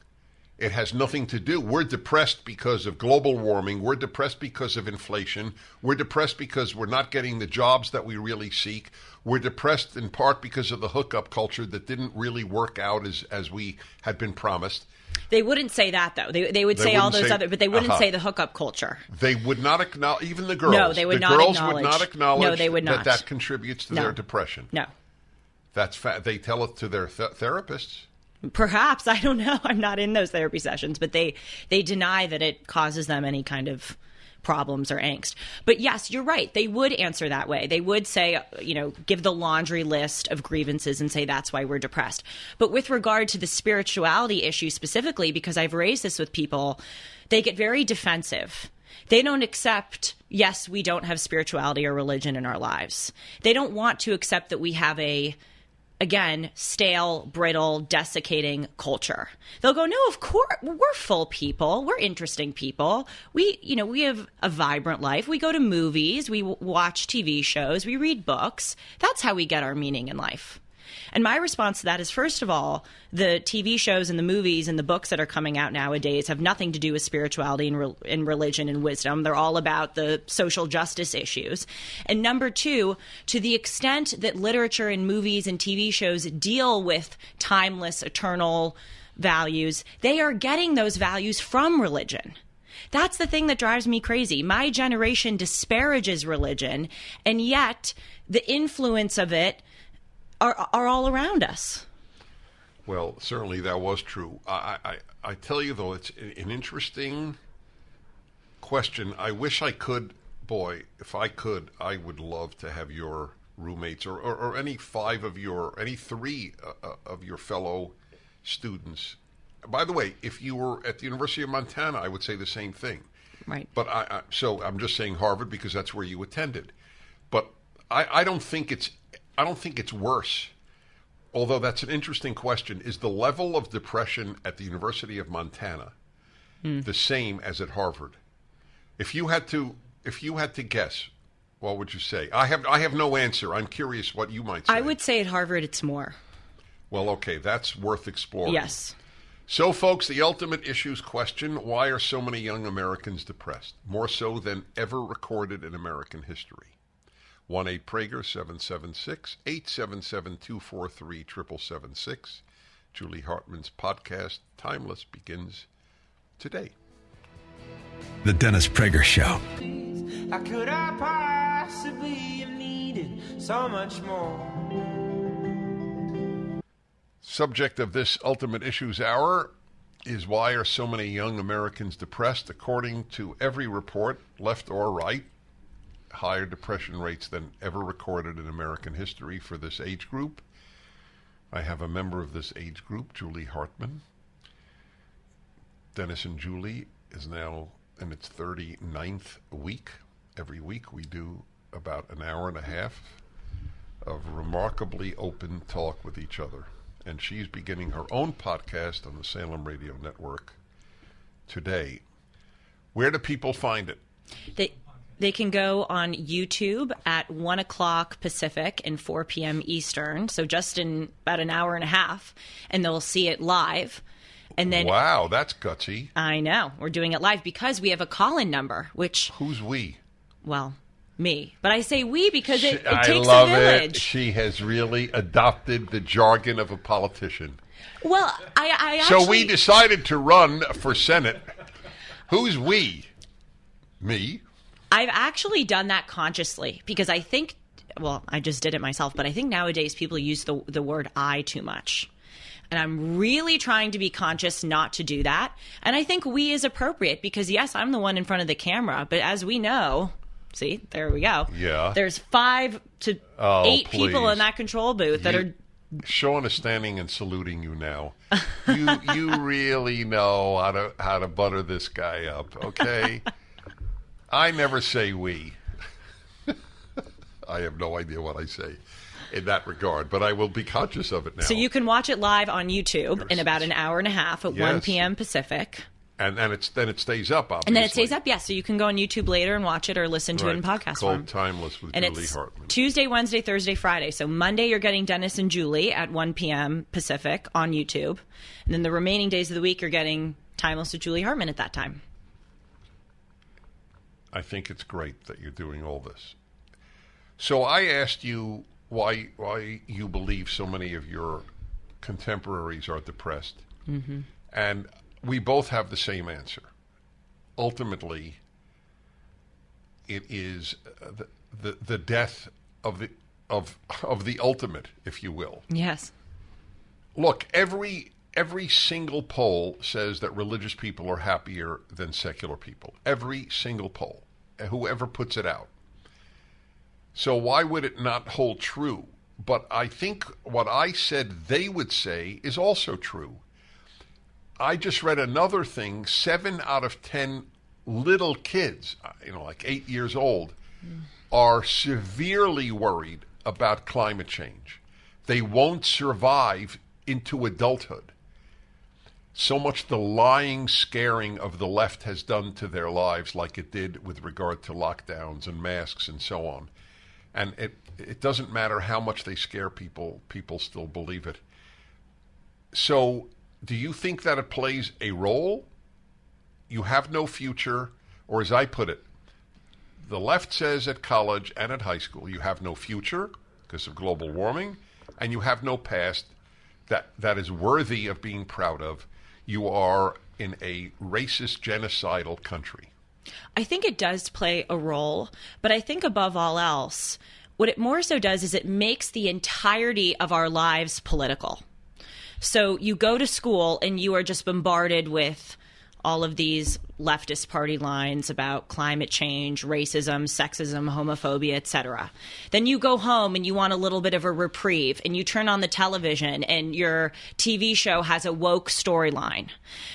It has nothing to do. We're depressed because of global warming. We're depressed because of inflation. We're depressed because we're not getting the jobs that we really seek. We're depressed in part because of the hookup culture that didn't really work out as we had been promised. They wouldn't say that, though. They would say all those other, but they wouldn't say the hookup culture. They would not acknowledge, even the girls. No, they would not acknowledge. The girls acknowledge. would not acknowledge No, they would not. that contributes to their depression. No. That's they tell it to their therapists. Perhaps. I don't know. I'm not in those therapy sessions, but they deny that it causes them any kind of problems or angst. But yes, you're right. They would answer that way. They would say, give the laundry list of grievances and say that's why we're depressed. But with regard to the spirituality issue specifically, because I've raised this with people, they get very defensive. They don't accept, yes, we don't have spirituality or religion in our lives. They don't want to accept that we have again, stale, brittle, desiccating culture. They'll go, no, of course, we're full people. We're interesting people. We have a vibrant life. We go to movies. We watch TV shows. We read books. That's how we get our meaning in life. And my response to that is, first of all, the TV shows and the movies and the books that are coming out nowadays have nothing to do with spirituality and religion and wisdom. They're all about the social justice issues. And number two, to the extent that literature and movies and TV shows deal with timeless, eternal values, they are getting those values from religion. That's the thing that drives me crazy. My generation disparages religion, and yet the influence of it are all around us. Well, certainly that was true. I tell you, though, it's an interesting question. I wish I could, if I could, I would love to have your roommates or any three of your fellow students By the way, if you were at the University of Montana, I would say the same thing. Right. But so I'm just saying Harvard because that's where you attended. But I don't think it's worse. Although that's an interesting question. Is the level of depression at the University of Montana the same as at Harvard? If you had to guess, what would you say? I have no answer. I'm curious what you might say. I would say at Harvard it's more. Well, okay, that's worth exploring. Yes. So, folks, the ultimate issues question: why are so many young Americans depressed? More so than ever recorded in American history. 1-8-PRAGER 776-877-243-7776. Julie Hartman's podcast, Timeless, begins today. The Dennis Prager Show. How could I possibly have needed so much more? Subject of this Ultimate Issues Hour is why are so many young Americans depressed? According to every report, left or right, higher depression rates than ever recorded in American history for this age group. I have a member of this age group, Julie Hartman. Dennis and Julie is now in its 39th week. Every week we do about an hour and a half of remarkably open talk with each other. And she's beginning her own podcast on the Salem Radio Network today. Where do people find it? They can go on YouTube at 1 o'clock Pacific and 4 p.m. Eastern, so just in about an hour and a half, and they'll see it live. And then, wow, that's gutsy. I know. We're doing it live because we have a call-in number, which... Who's we? Well, me. But I say we because it takes a village. It. She has really adopted the jargon of a politician. Well, I actually... So we decided to run for Senate. Who's we? Me? I've actually done that consciously because I think, well, I just did it myself, but I think nowadays people use the word I too much. And I'm really trying to be conscious not to do that. And I think we is appropriate because, yes, I'm the one in front of the camera. But as we know, see, there we go. Yeah. There's 5 to 8 people in that control booth that are... Sean is standing and saluting you now. You really know how to butter this guy up, okay? I never say we. I have no idea what I say in that regard, but I will be conscious of it now. So you can watch it live on YouTube in about an hour and a half at 1 p.m. Pacific. And then it stays up, obviously. And then it stays up, yes. So you can go on YouTube later and watch it or listen to it in podcast form. Called Timeless with Julie Hartman. It's Tuesday, Wednesday, Thursday, Friday. So Monday you're getting Dennis and Julie at 1 p.m. Pacific on YouTube. And then the remaining days of the week you're getting Timeless with Julie Hartman at that time. I think it's great that you're doing all this. So I asked you why you believe so many of your contemporaries are depressed. Mm-hmm. And we both have the same answer. Ultimately, it is the death of the ultimate, if you will. Yes. Look, every single poll says that religious people are happier than secular people. Every single poll, whoever puts it out. So why would it not hold true? But I think what I said they would say is also true. I just read another thing. 7 out of 10 little kids, like 8 years old, are severely worried about climate change. They won't survive into adulthood. So much the lying, scaring of the left has done to their lives, like it did with regard to lockdowns and masks and so on. And it doesn't matter how much they scare people, people still believe it. So do you think that it plays a role? You have no future, or as I put it, the left says at college and at high school, you have no future because of global warming, and you have no past that is worthy of being proud of. You are in a racist, genocidal country. I think it does play a role, but I think above all else, what it more so does is it makes the entirety of our lives political. So you go to school and you are just bombarded with all of these leftist party lines about climate change, racism, sexism, homophobia, etc. Then you go home and you want a little bit of a reprieve, and you turn on the television and your TV show has a woke storyline.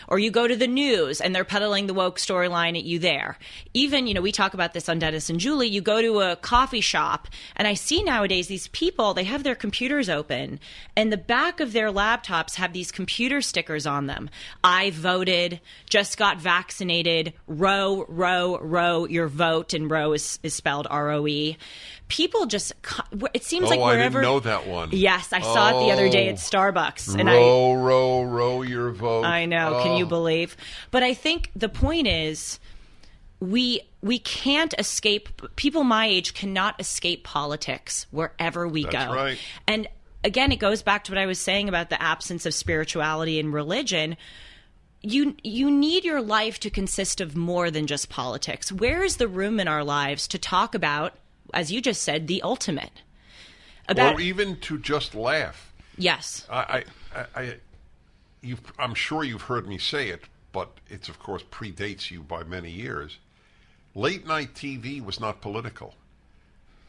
Or you go to the news and they're peddling the woke storyline at you there. Even, we talk about this on Dennis and Julie, you go to a coffee shop, and I see nowadays these people, they have their computers open, and the back of their laptops have these computer stickers on them. I voted, just got vaccinated, row, your vote, and row is spelled ROE. People just, it seems like wherever. I didn't know that one. Yes, I saw it the other day at Starbucks. And row your vote. I know, can you believe? But I think the point is, we can't escape, people my age cannot escape politics wherever we go. That's right. And again, it goes back to what I was saying about the absence of spirituality and religion. You need your life to consist of more than just politics. Where is the room in our lives to talk about, as you just said, the ultimate? Or even to just laugh. Yes. I'm sure you've heard me say it, but it's, of course, predates you by many years. Late night TV was not political.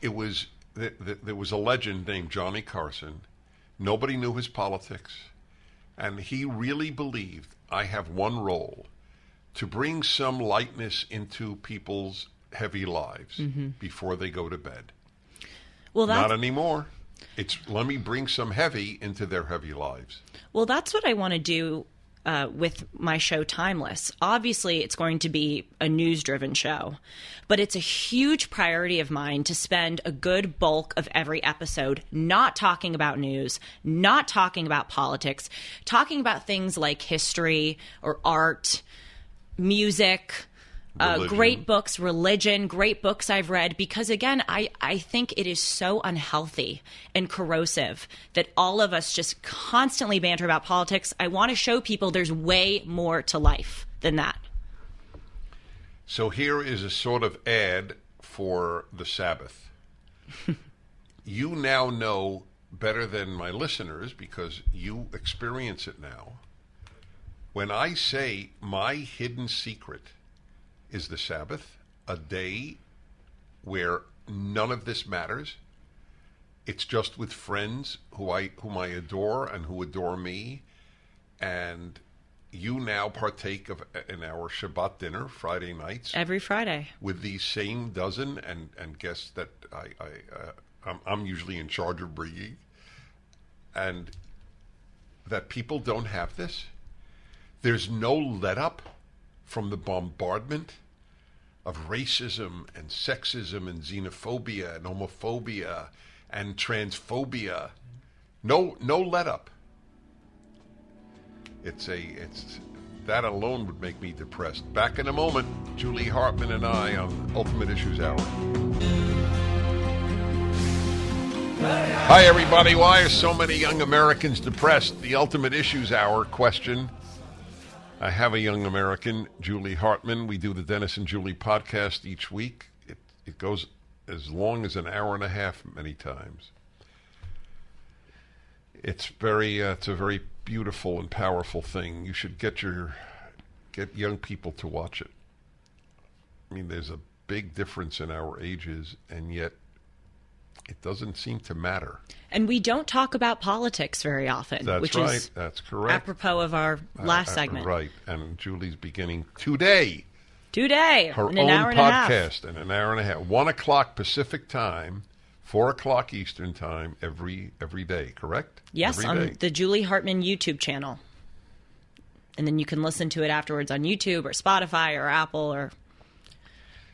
It was there was a legend named Johnny Carson. Nobody knew his politics, and he really believed, I have one role, to bring some lightness into people's heavy lives before they go to bed. Well, not anymore. It's let me bring some heavy into their heavy lives. Well, that's what I want to do with my show Timeless. Obviously, it's going to be a news-driven show, but it's a huge priority of mine to spend a good bulk of every episode not talking about news, not talking about politics, talking about things like history or art, music, great books, religion, great books I've read, because again, I think it is so unhealthy and corrosive that all of us just constantly banter about politics. I want to show people there's way more to life than that. So here is a sort of ad for the Sabbath. You now know better than my listeners, because you experience it now. When I say my hidden secret is the Sabbath, a day where none of this matters. It's just with friends whom I adore and who adore me. And you now partake of in our Shabbat dinner Friday nights. Every Friday. With these same dozen and guests that I'm usually in charge of bringing. And that people don't have this. There's no let-up from the bombardment of racism and sexism and xenophobia and homophobia and transphobia. No let-up. It's that alone would make me depressed. Back in a moment, Julie Hartman and I on Ultimate Issues Hour. Hi, everybody. Why are so many young Americans depressed? The Ultimate Issues Hour question. I have a young American, Julie Hartman. We do the Dennis and Julie podcast each week. It goes as long as an hour and a half many times. It's a very beautiful and powerful thing. You should get young people to watch it. I mean, there's a big difference in our ages, and yet it doesn't seem to matter. And we don't talk about politics very often. That's right. That's correct. Apropos of our last segment. Right. And Julie's beginning today. in Her an own hour and a half. podcast in an hour and a half. 1 o'clock Pacific time, 4 o'clock Eastern time every day, correct? Yes, on the Julie Hartman YouTube channel. And then you can listen to it afterwards on YouTube or Spotify or Apple or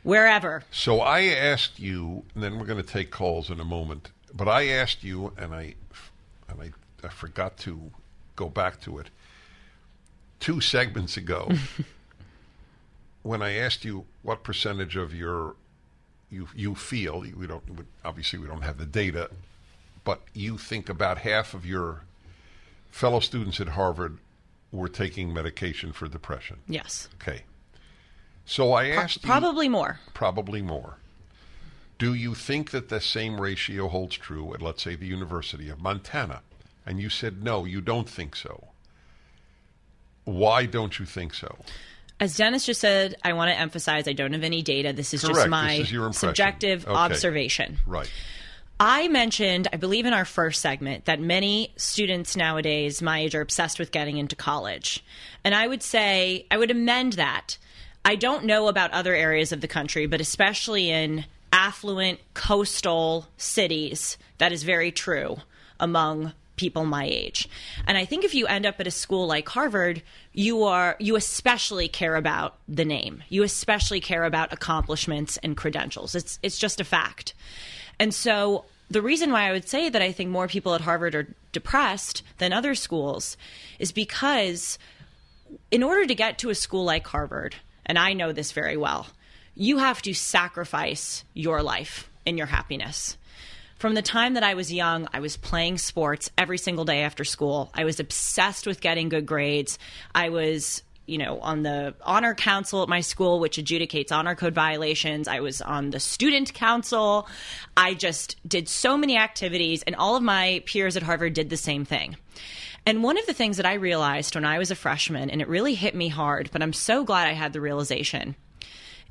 wherever. So I asked you, and then we're going to take calls in a moment, but I asked you, and I forgot to go back to it, 2 segments ago, when I asked you what percentage of you feel, we don't have the data, but you think about half of your fellow students at Harvard were taking medication for depression. Yes. Okay. So I asked Probably more. Probably more. Do you think that the same ratio holds true at, let's say, the University of Montana? And you said, no, you don't think so. Why don't you think so? As Dennis just said, I want to emphasize I don't have any data. This is just my subjective observation. Right. I mentioned, I believe in our first segment, that many students nowadays my age are obsessed with getting into college. And I would say, I would amend that. I don't know about other areas of the country, but especially in affluent coastal cities, that is very true among people my age. And I think if you end up at a school like Harvard, you especially care about the name. You especially care about accomplishments and credentials. It's just a fact. And so the reason why I would say that I think more people at Harvard are depressed than other schools is because in order to get to a school like Harvard, and I know this very well, you have to sacrifice your life and your happiness. From the time that I was young, I was playing sports every single day after school. I was obsessed with getting good grades. I was, on the honor council at my school, which adjudicates honor code violations. I was on the student council. I just did so many activities, and all of my peers at Harvard did the same thing. And one of the things that I realized when I was a freshman, and it really hit me hard, but I'm so glad I had the realization,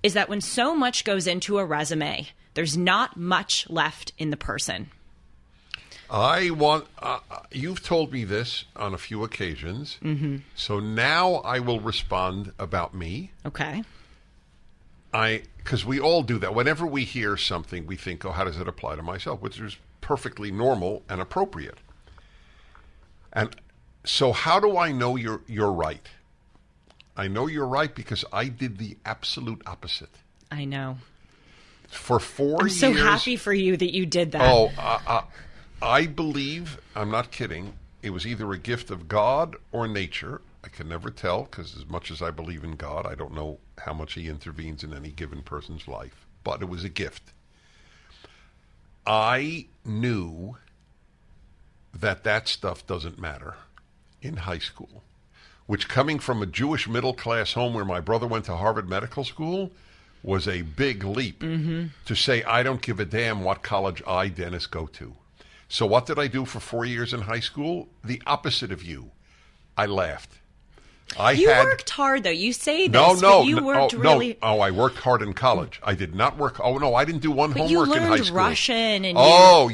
is that when so much goes into a resume, there's not much left in the person. You've told me this on a few occasions. Mm-hmm. So now I will respond about me. Okay. Because we all do that. Whenever we hear something, we think, how does it apply to myself? Which is perfectly normal and appropriate. And so how do I know you're right? I know you're right because I did the absolute opposite. I know. For 4 years. I'm so happy for you that you did that. I believe, I'm not kidding, it was either a gift of God or nature. I can never tell because as much as I believe in God, I don't know how much he intervenes in any given person's life. But it was a gift. I knew that stuff doesn't matter in high school, which coming from a Jewish middle-class home where my brother went to Harvard Medical School was a big leap to say, I don't give a damn what college I, Dennis, go to. So what did I do for 4 years in high school? The opposite of you. I laughed. You worked hard, though. You say this, but you worked really... No, I worked hard in college. I did not work... Oh, no, I didn't do homework in high school. But you learned Russian and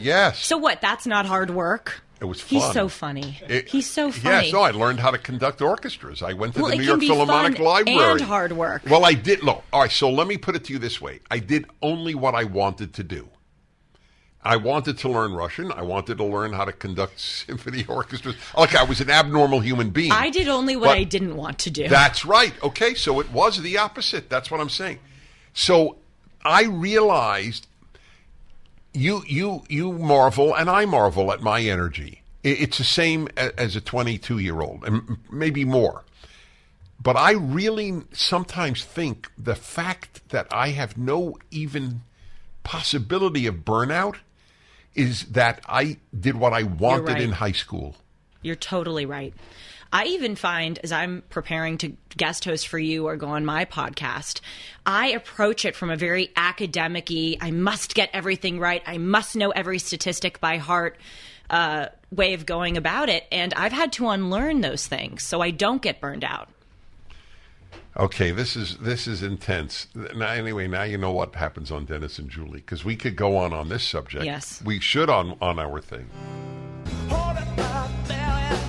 yes. So what, that's not hard work? It was fun. He's so funny. He's so funny. Yes, I learned how to conduct orchestras. I went to the New York Philharmonic Library. And hard work. Well, I did... Look, all right, so let me put it to you this way. I did only what I wanted to do. I wanted to learn Russian. I wanted to learn how to conduct symphony orchestras. Look, I was an abnormal human being. I did only what I didn't want to do. That's right. Okay, so it was the opposite. That's what I'm saying. So I realized you marvel and I marvel at my energy. It's the same as a 22-year-old, and maybe more. But I really sometimes think the fact that I have no even possibility of burnout is that I did what I wanted in high school. You're totally right. I even find, as I'm preparing to guest host for you or go on my podcast, I approach it from a very academic-y, I must get everything right, I must know every statistic by heart way of going about it. And I've had to unlearn those things so I don't get burned out. Okay, this is intense. Now, anyway, now you know what happens on Dennis and Julie, because we could go on this subject. Yes. We should on our thing.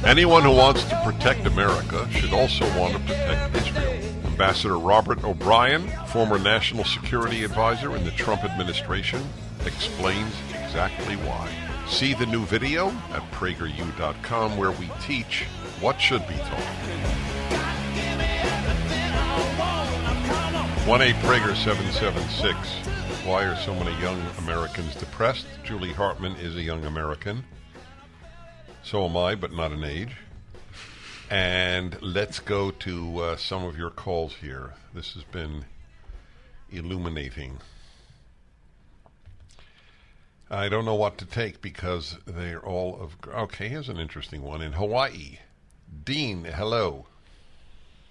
Anyone who wants to protect America should also want to protect Israel. Ambassador Robert O'Brien, former national security advisor in the Trump administration, explains exactly why. See the new video at PragerU.com where we teach what should be taught. 1-8-PRAGER-776. Why are so many young Americans depressed? Julie Hartman is a young American. So am I, but not an age. And let's go to some of your calls here. This has been illuminating. I don't know what to take because they're all of... Okay, here's an interesting one. In Hawaii. Dean, hello.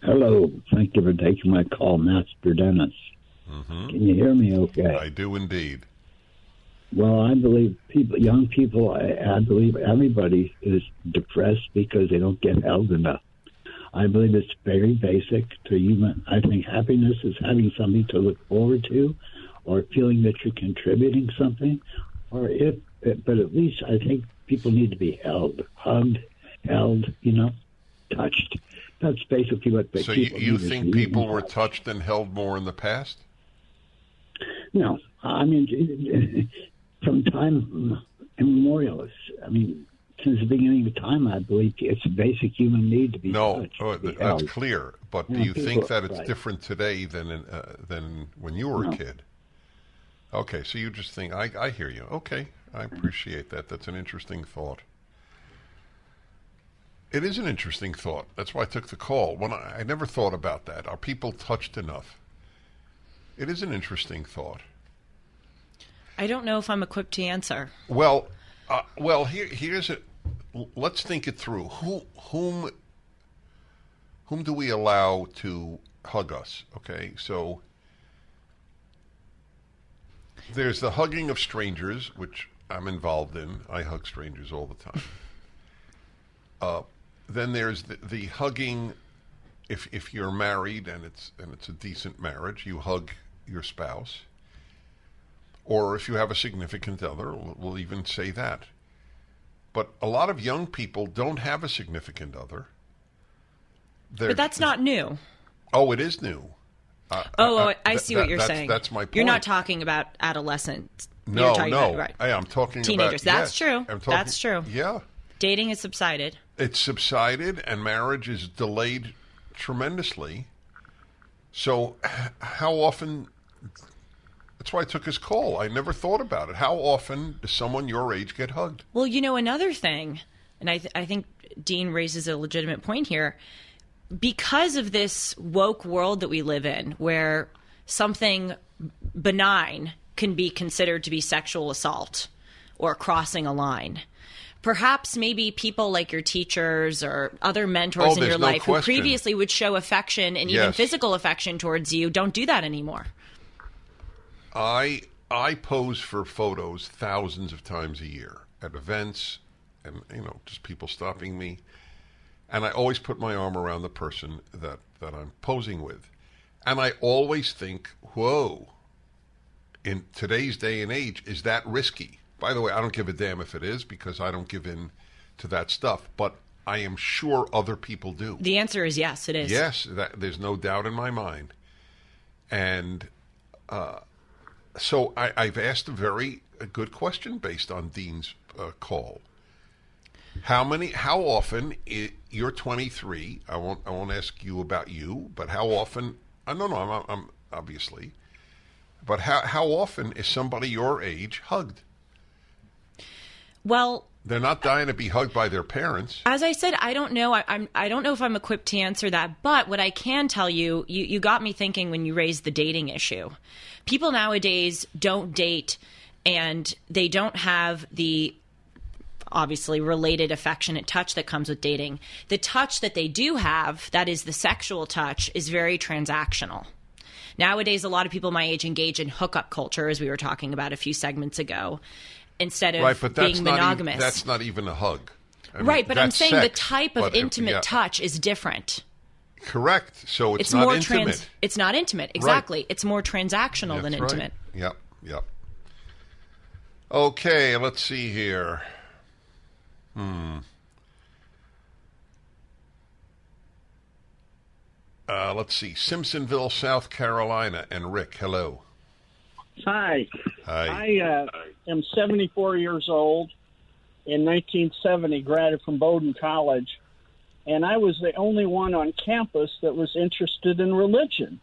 Hello. Thank you for taking my call, Master Dennis. Mm-hmm. Can you hear me okay? I do indeed. Well, I believe young people, I believe everybody is depressed because they don't get held enough. I believe it's very basic to human. I think happiness is having something to look forward to, or feeling that you're contributing something, but at least I think people need to be hugged, held, touched. That's basically what So you think people were touched and held more in the past? No, I mean, from time immemorial. I mean, since the beginning of time, I believe it's a basic human need to be touched. No, that's clear. But do you think that it's different today than when you were a kid? Okay, so you just think, I hear you. Okay, I appreciate that. That's an interesting thought. It is an interesting thought. That's why I took the call. I never thought about that. Are people touched enough? It is an interesting thought. I don't know if I'm equipped to answer. Well, here's it. Let's think it through. Whom do we allow to hug us? Okay, so there's the hugging of strangers, which I'm involved in. I hug strangers all the time. Then there's the hugging. If you're married and it's a decent marriage, you hug your spouse. Or if you have a significant other, we'll even say that. But a lot of young people don't have a significant other. But that's not new. Oh, it is new. I see what you're saying. That's my point. You're not talking about adolescents. No. Right. I'm talking teenagers. about That's true. That's true. Yeah. Dating has subsided. It's subsided, and marriage is delayed tremendously. So how often... That's why I took his call. I never thought about it. How often does someone your age get hugged? Well, another thing, and I think Dean raises a legitimate point here, because of this woke world that we live in, where something benign can be considered to be sexual assault or crossing a line. Perhaps maybe people like your teachers or other mentors in your life who previously would show affection and even physical affection towards you don't do that anymore. I pose for photos thousands of times a year at events and, just people stopping me. And I always put my arm around the person that I'm posing with. And I always think, whoa, in today's day and age, is that risky? By the way, I don't give a damn if it is, because I don't give in to that stuff. But I am sure other people do. The answer is yes, it is. Yes, there's no doubt in my mind. And so I've asked a very good question based on Dean's call. How often, you're 23, I won't ask you about you, but how often, I'm obviously, but how often is somebody your age hugged? Well, they're not dying to be hugged by their parents. As I said, I don't know. I don't know if I'm equipped to answer that. But what I can tell you, you got me thinking when you raised the dating issue. People nowadays don't date, and they don't have the obviously related affectionate touch that comes with dating. The touch that they do have, that is the sexual touch, is very transactional. Nowadays, a lot of people my age engage in hookup culture, as we were talking about a few segments ago, instead of being monogamous. That's not even a hug. But I'm saying the type of intimate touch is different. Correct. So it's not more intimate. It's not intimate. Exactly. Right. It's more transactional than intimate. Right. Yep. Okay, let's see here. Let's see. Simpsonville, South Carolina. And Rick, hello. Hi. Hi. I am 74 years old. In 1970, graduated from Bowdoin College. And I was the only one on campus that was interested in religion.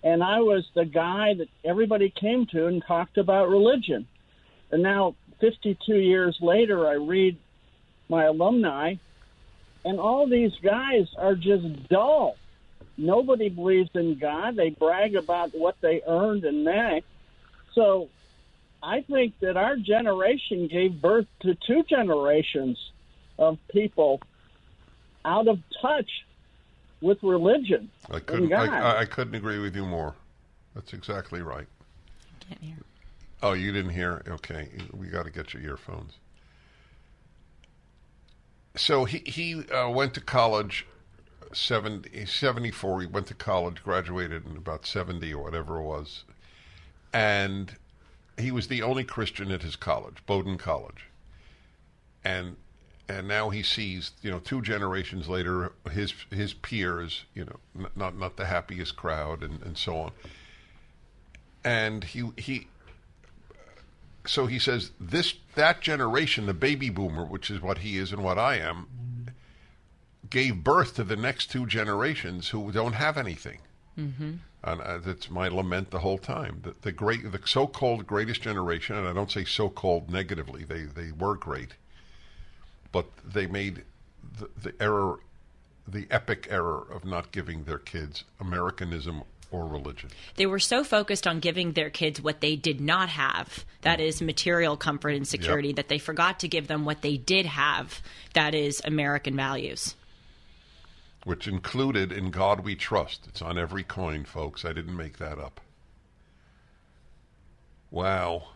And I was the guy that everybody came to and talked about religion. And now, 52 years later, I read my alumni, and all these guys are just dull. Nobody believes in God. They brag about what they earned and that. So I think that our generation gave birth to two generations of people out of touch with religion. I couldn't agree with you more. That's exactly right. Can't hear. Oh, you didn't hear? Okay, we got to get your earphones. So he went to college he's 74. He went to college, graduated in about 70 or whatever it was. And he was the only Christian at his college, Bowdoin College. And now he sees, 2 generations later, his peers, not the happiest crowd and so on. And so he says that generation, the baby boomer, which is what he is and what I am, gave birth to the next 2 generations who don't have anything. Mm-hmm. And that's my lament the whole time. The so-called greatest generation, and I don't say so-called negatively, they were great, but they made the epic error of not giving their kids Americanism or religion. They were so focused on giving their kids what they did not have, that is material comfort and security, that they forgot to give them what they did have, that is American values. Which included "In God We Trust." It's on every coin, folks. I didn't make that up. Wow.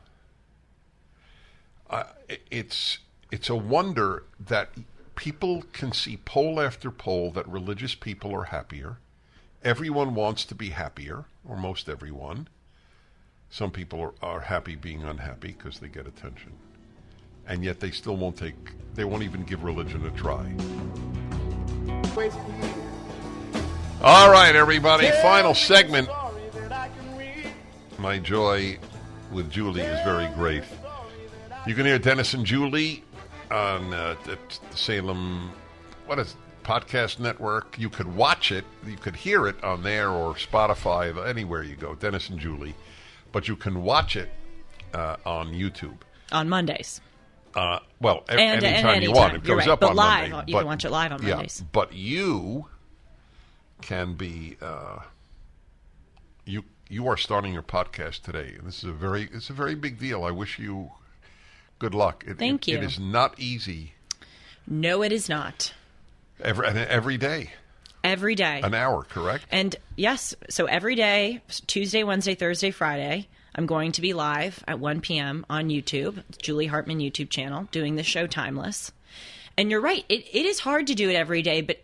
It's a wonder that people can see poll after poll that religious people are happier. Everyone wants to be happier, or most everyone. Some people are happy being unhappy because they get attention. And yet they still won't even give religion a try. All right, everybody, final segment. My joy with Julie is very great. You can hear Dennis and Julie on the Salem, Podcast Network. You could watch it, you could hear it on there or Spotify, anywhere you go, Dennis and Julie. But you can watch it on YouTube. On Mondays. Anytime you want. It goes up on live, Monday. You can watch it live on Mondays. But you can be you are starting your podcast today, and it's a very big deal. I wish you good luck. Thank you. It is not easy. No, it is not. Every day. Every day. An hour, correct? And yes, so every day, Tuesday, Wednesday, Thursday, Friday, I'm going to be live at 1 p.m. on YouTube, Julie Hartman YouTube channel, doing the show Timeless. And you're right, it is hard to do it every day, but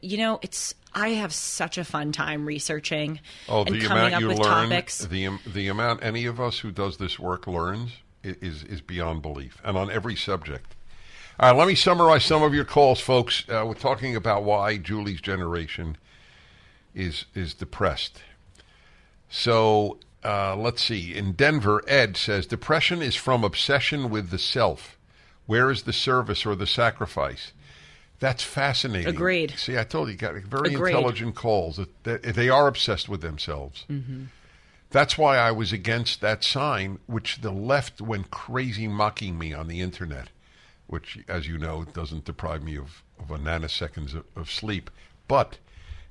I have such a fun time researching and coming up with topics. The amount any of us who does this work learns is beyond belief, and on every subject. All right, let me summarize some of your calls, folks. We're talking about why Julie's generation is depressed. So let's see. In Denver, Ed says, depression is from obsession with the self. Where is the service or the sacrifice? That's fascinating. Agreed. See, I told you, got very intelligent calls. They are obsessed with themselves. Mm-hmm. That's why I was against that sign, which the left went crazy mocking me on the internet, which, as you know, doesn't deprive me of a nanosecond of sleep. But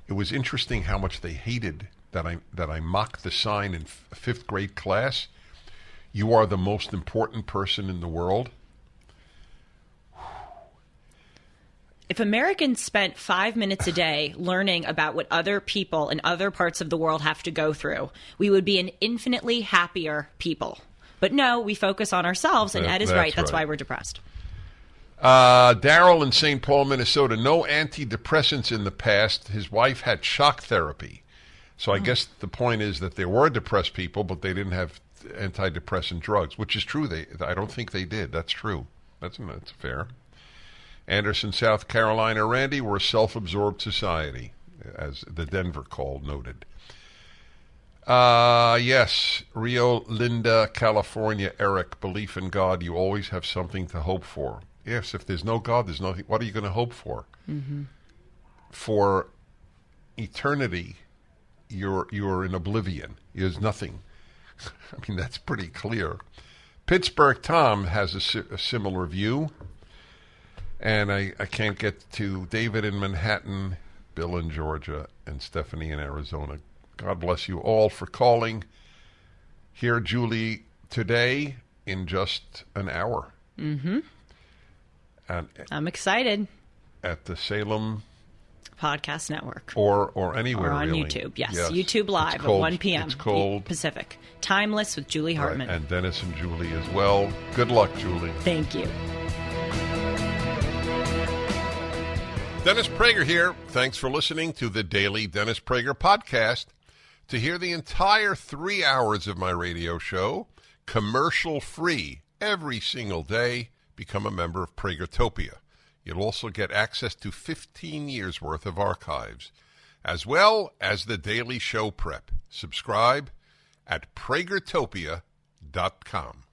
it was interesting how much they hated that I mocked the sign in 5th grade class. You are the most important person in the world. If Americans spent 5 minutes a day learning about what other people in other parts of the world have to go through, we would be an infinitely happier people. But no, we focus on ourselves, and Ed is right. That's why we're depressed. Daryl in St. Paul, Minnesota. No antidepressants in the past. His wife had shock therapy. So I guess the point is that there were depressed people, but they didn't have antidepressant drugs, which is true. I don't think they did. That's true. That's fair. Anderson, South Carolina. Randy, we're a self-absorbed society, as the Denver call noted. Yes. Rio Linda, California. Eric, belief in God. You always have something to hope for. Yes, if there's no God, there's nothing. What are you going to hope for? Mm-hmm. For eternity, you're in oblivion. There's nothing. I mean, that's pretty clear. Pittsburgh Tom has a similar view. And I can't get to David in Manhattan, Bill in Georgia, and Stephanie in Arizona. God bless you all for calling. Hear Julie today in just an hour. Mm-hmm. I'm excited. At the Salem Podcast Network. Or anywhere, or on really. YouTube. Yes, YouTube Live at 1 p.m. It's cold. Pacific. Timeless with Julie Hartman. Right. And Dennis and Julie as well. Good luck, Julie. Thank you. Dennis Prager here. Thanks for listening to the Daily Dennis Prager Podcast. To hear the entire 3 hours of my radio show, commercial-free, every single day, become a member of Pragertopia. You'll also get access to 15 years' worth of archives, as well as the daily show prep. Subscribe at pragertopia.com.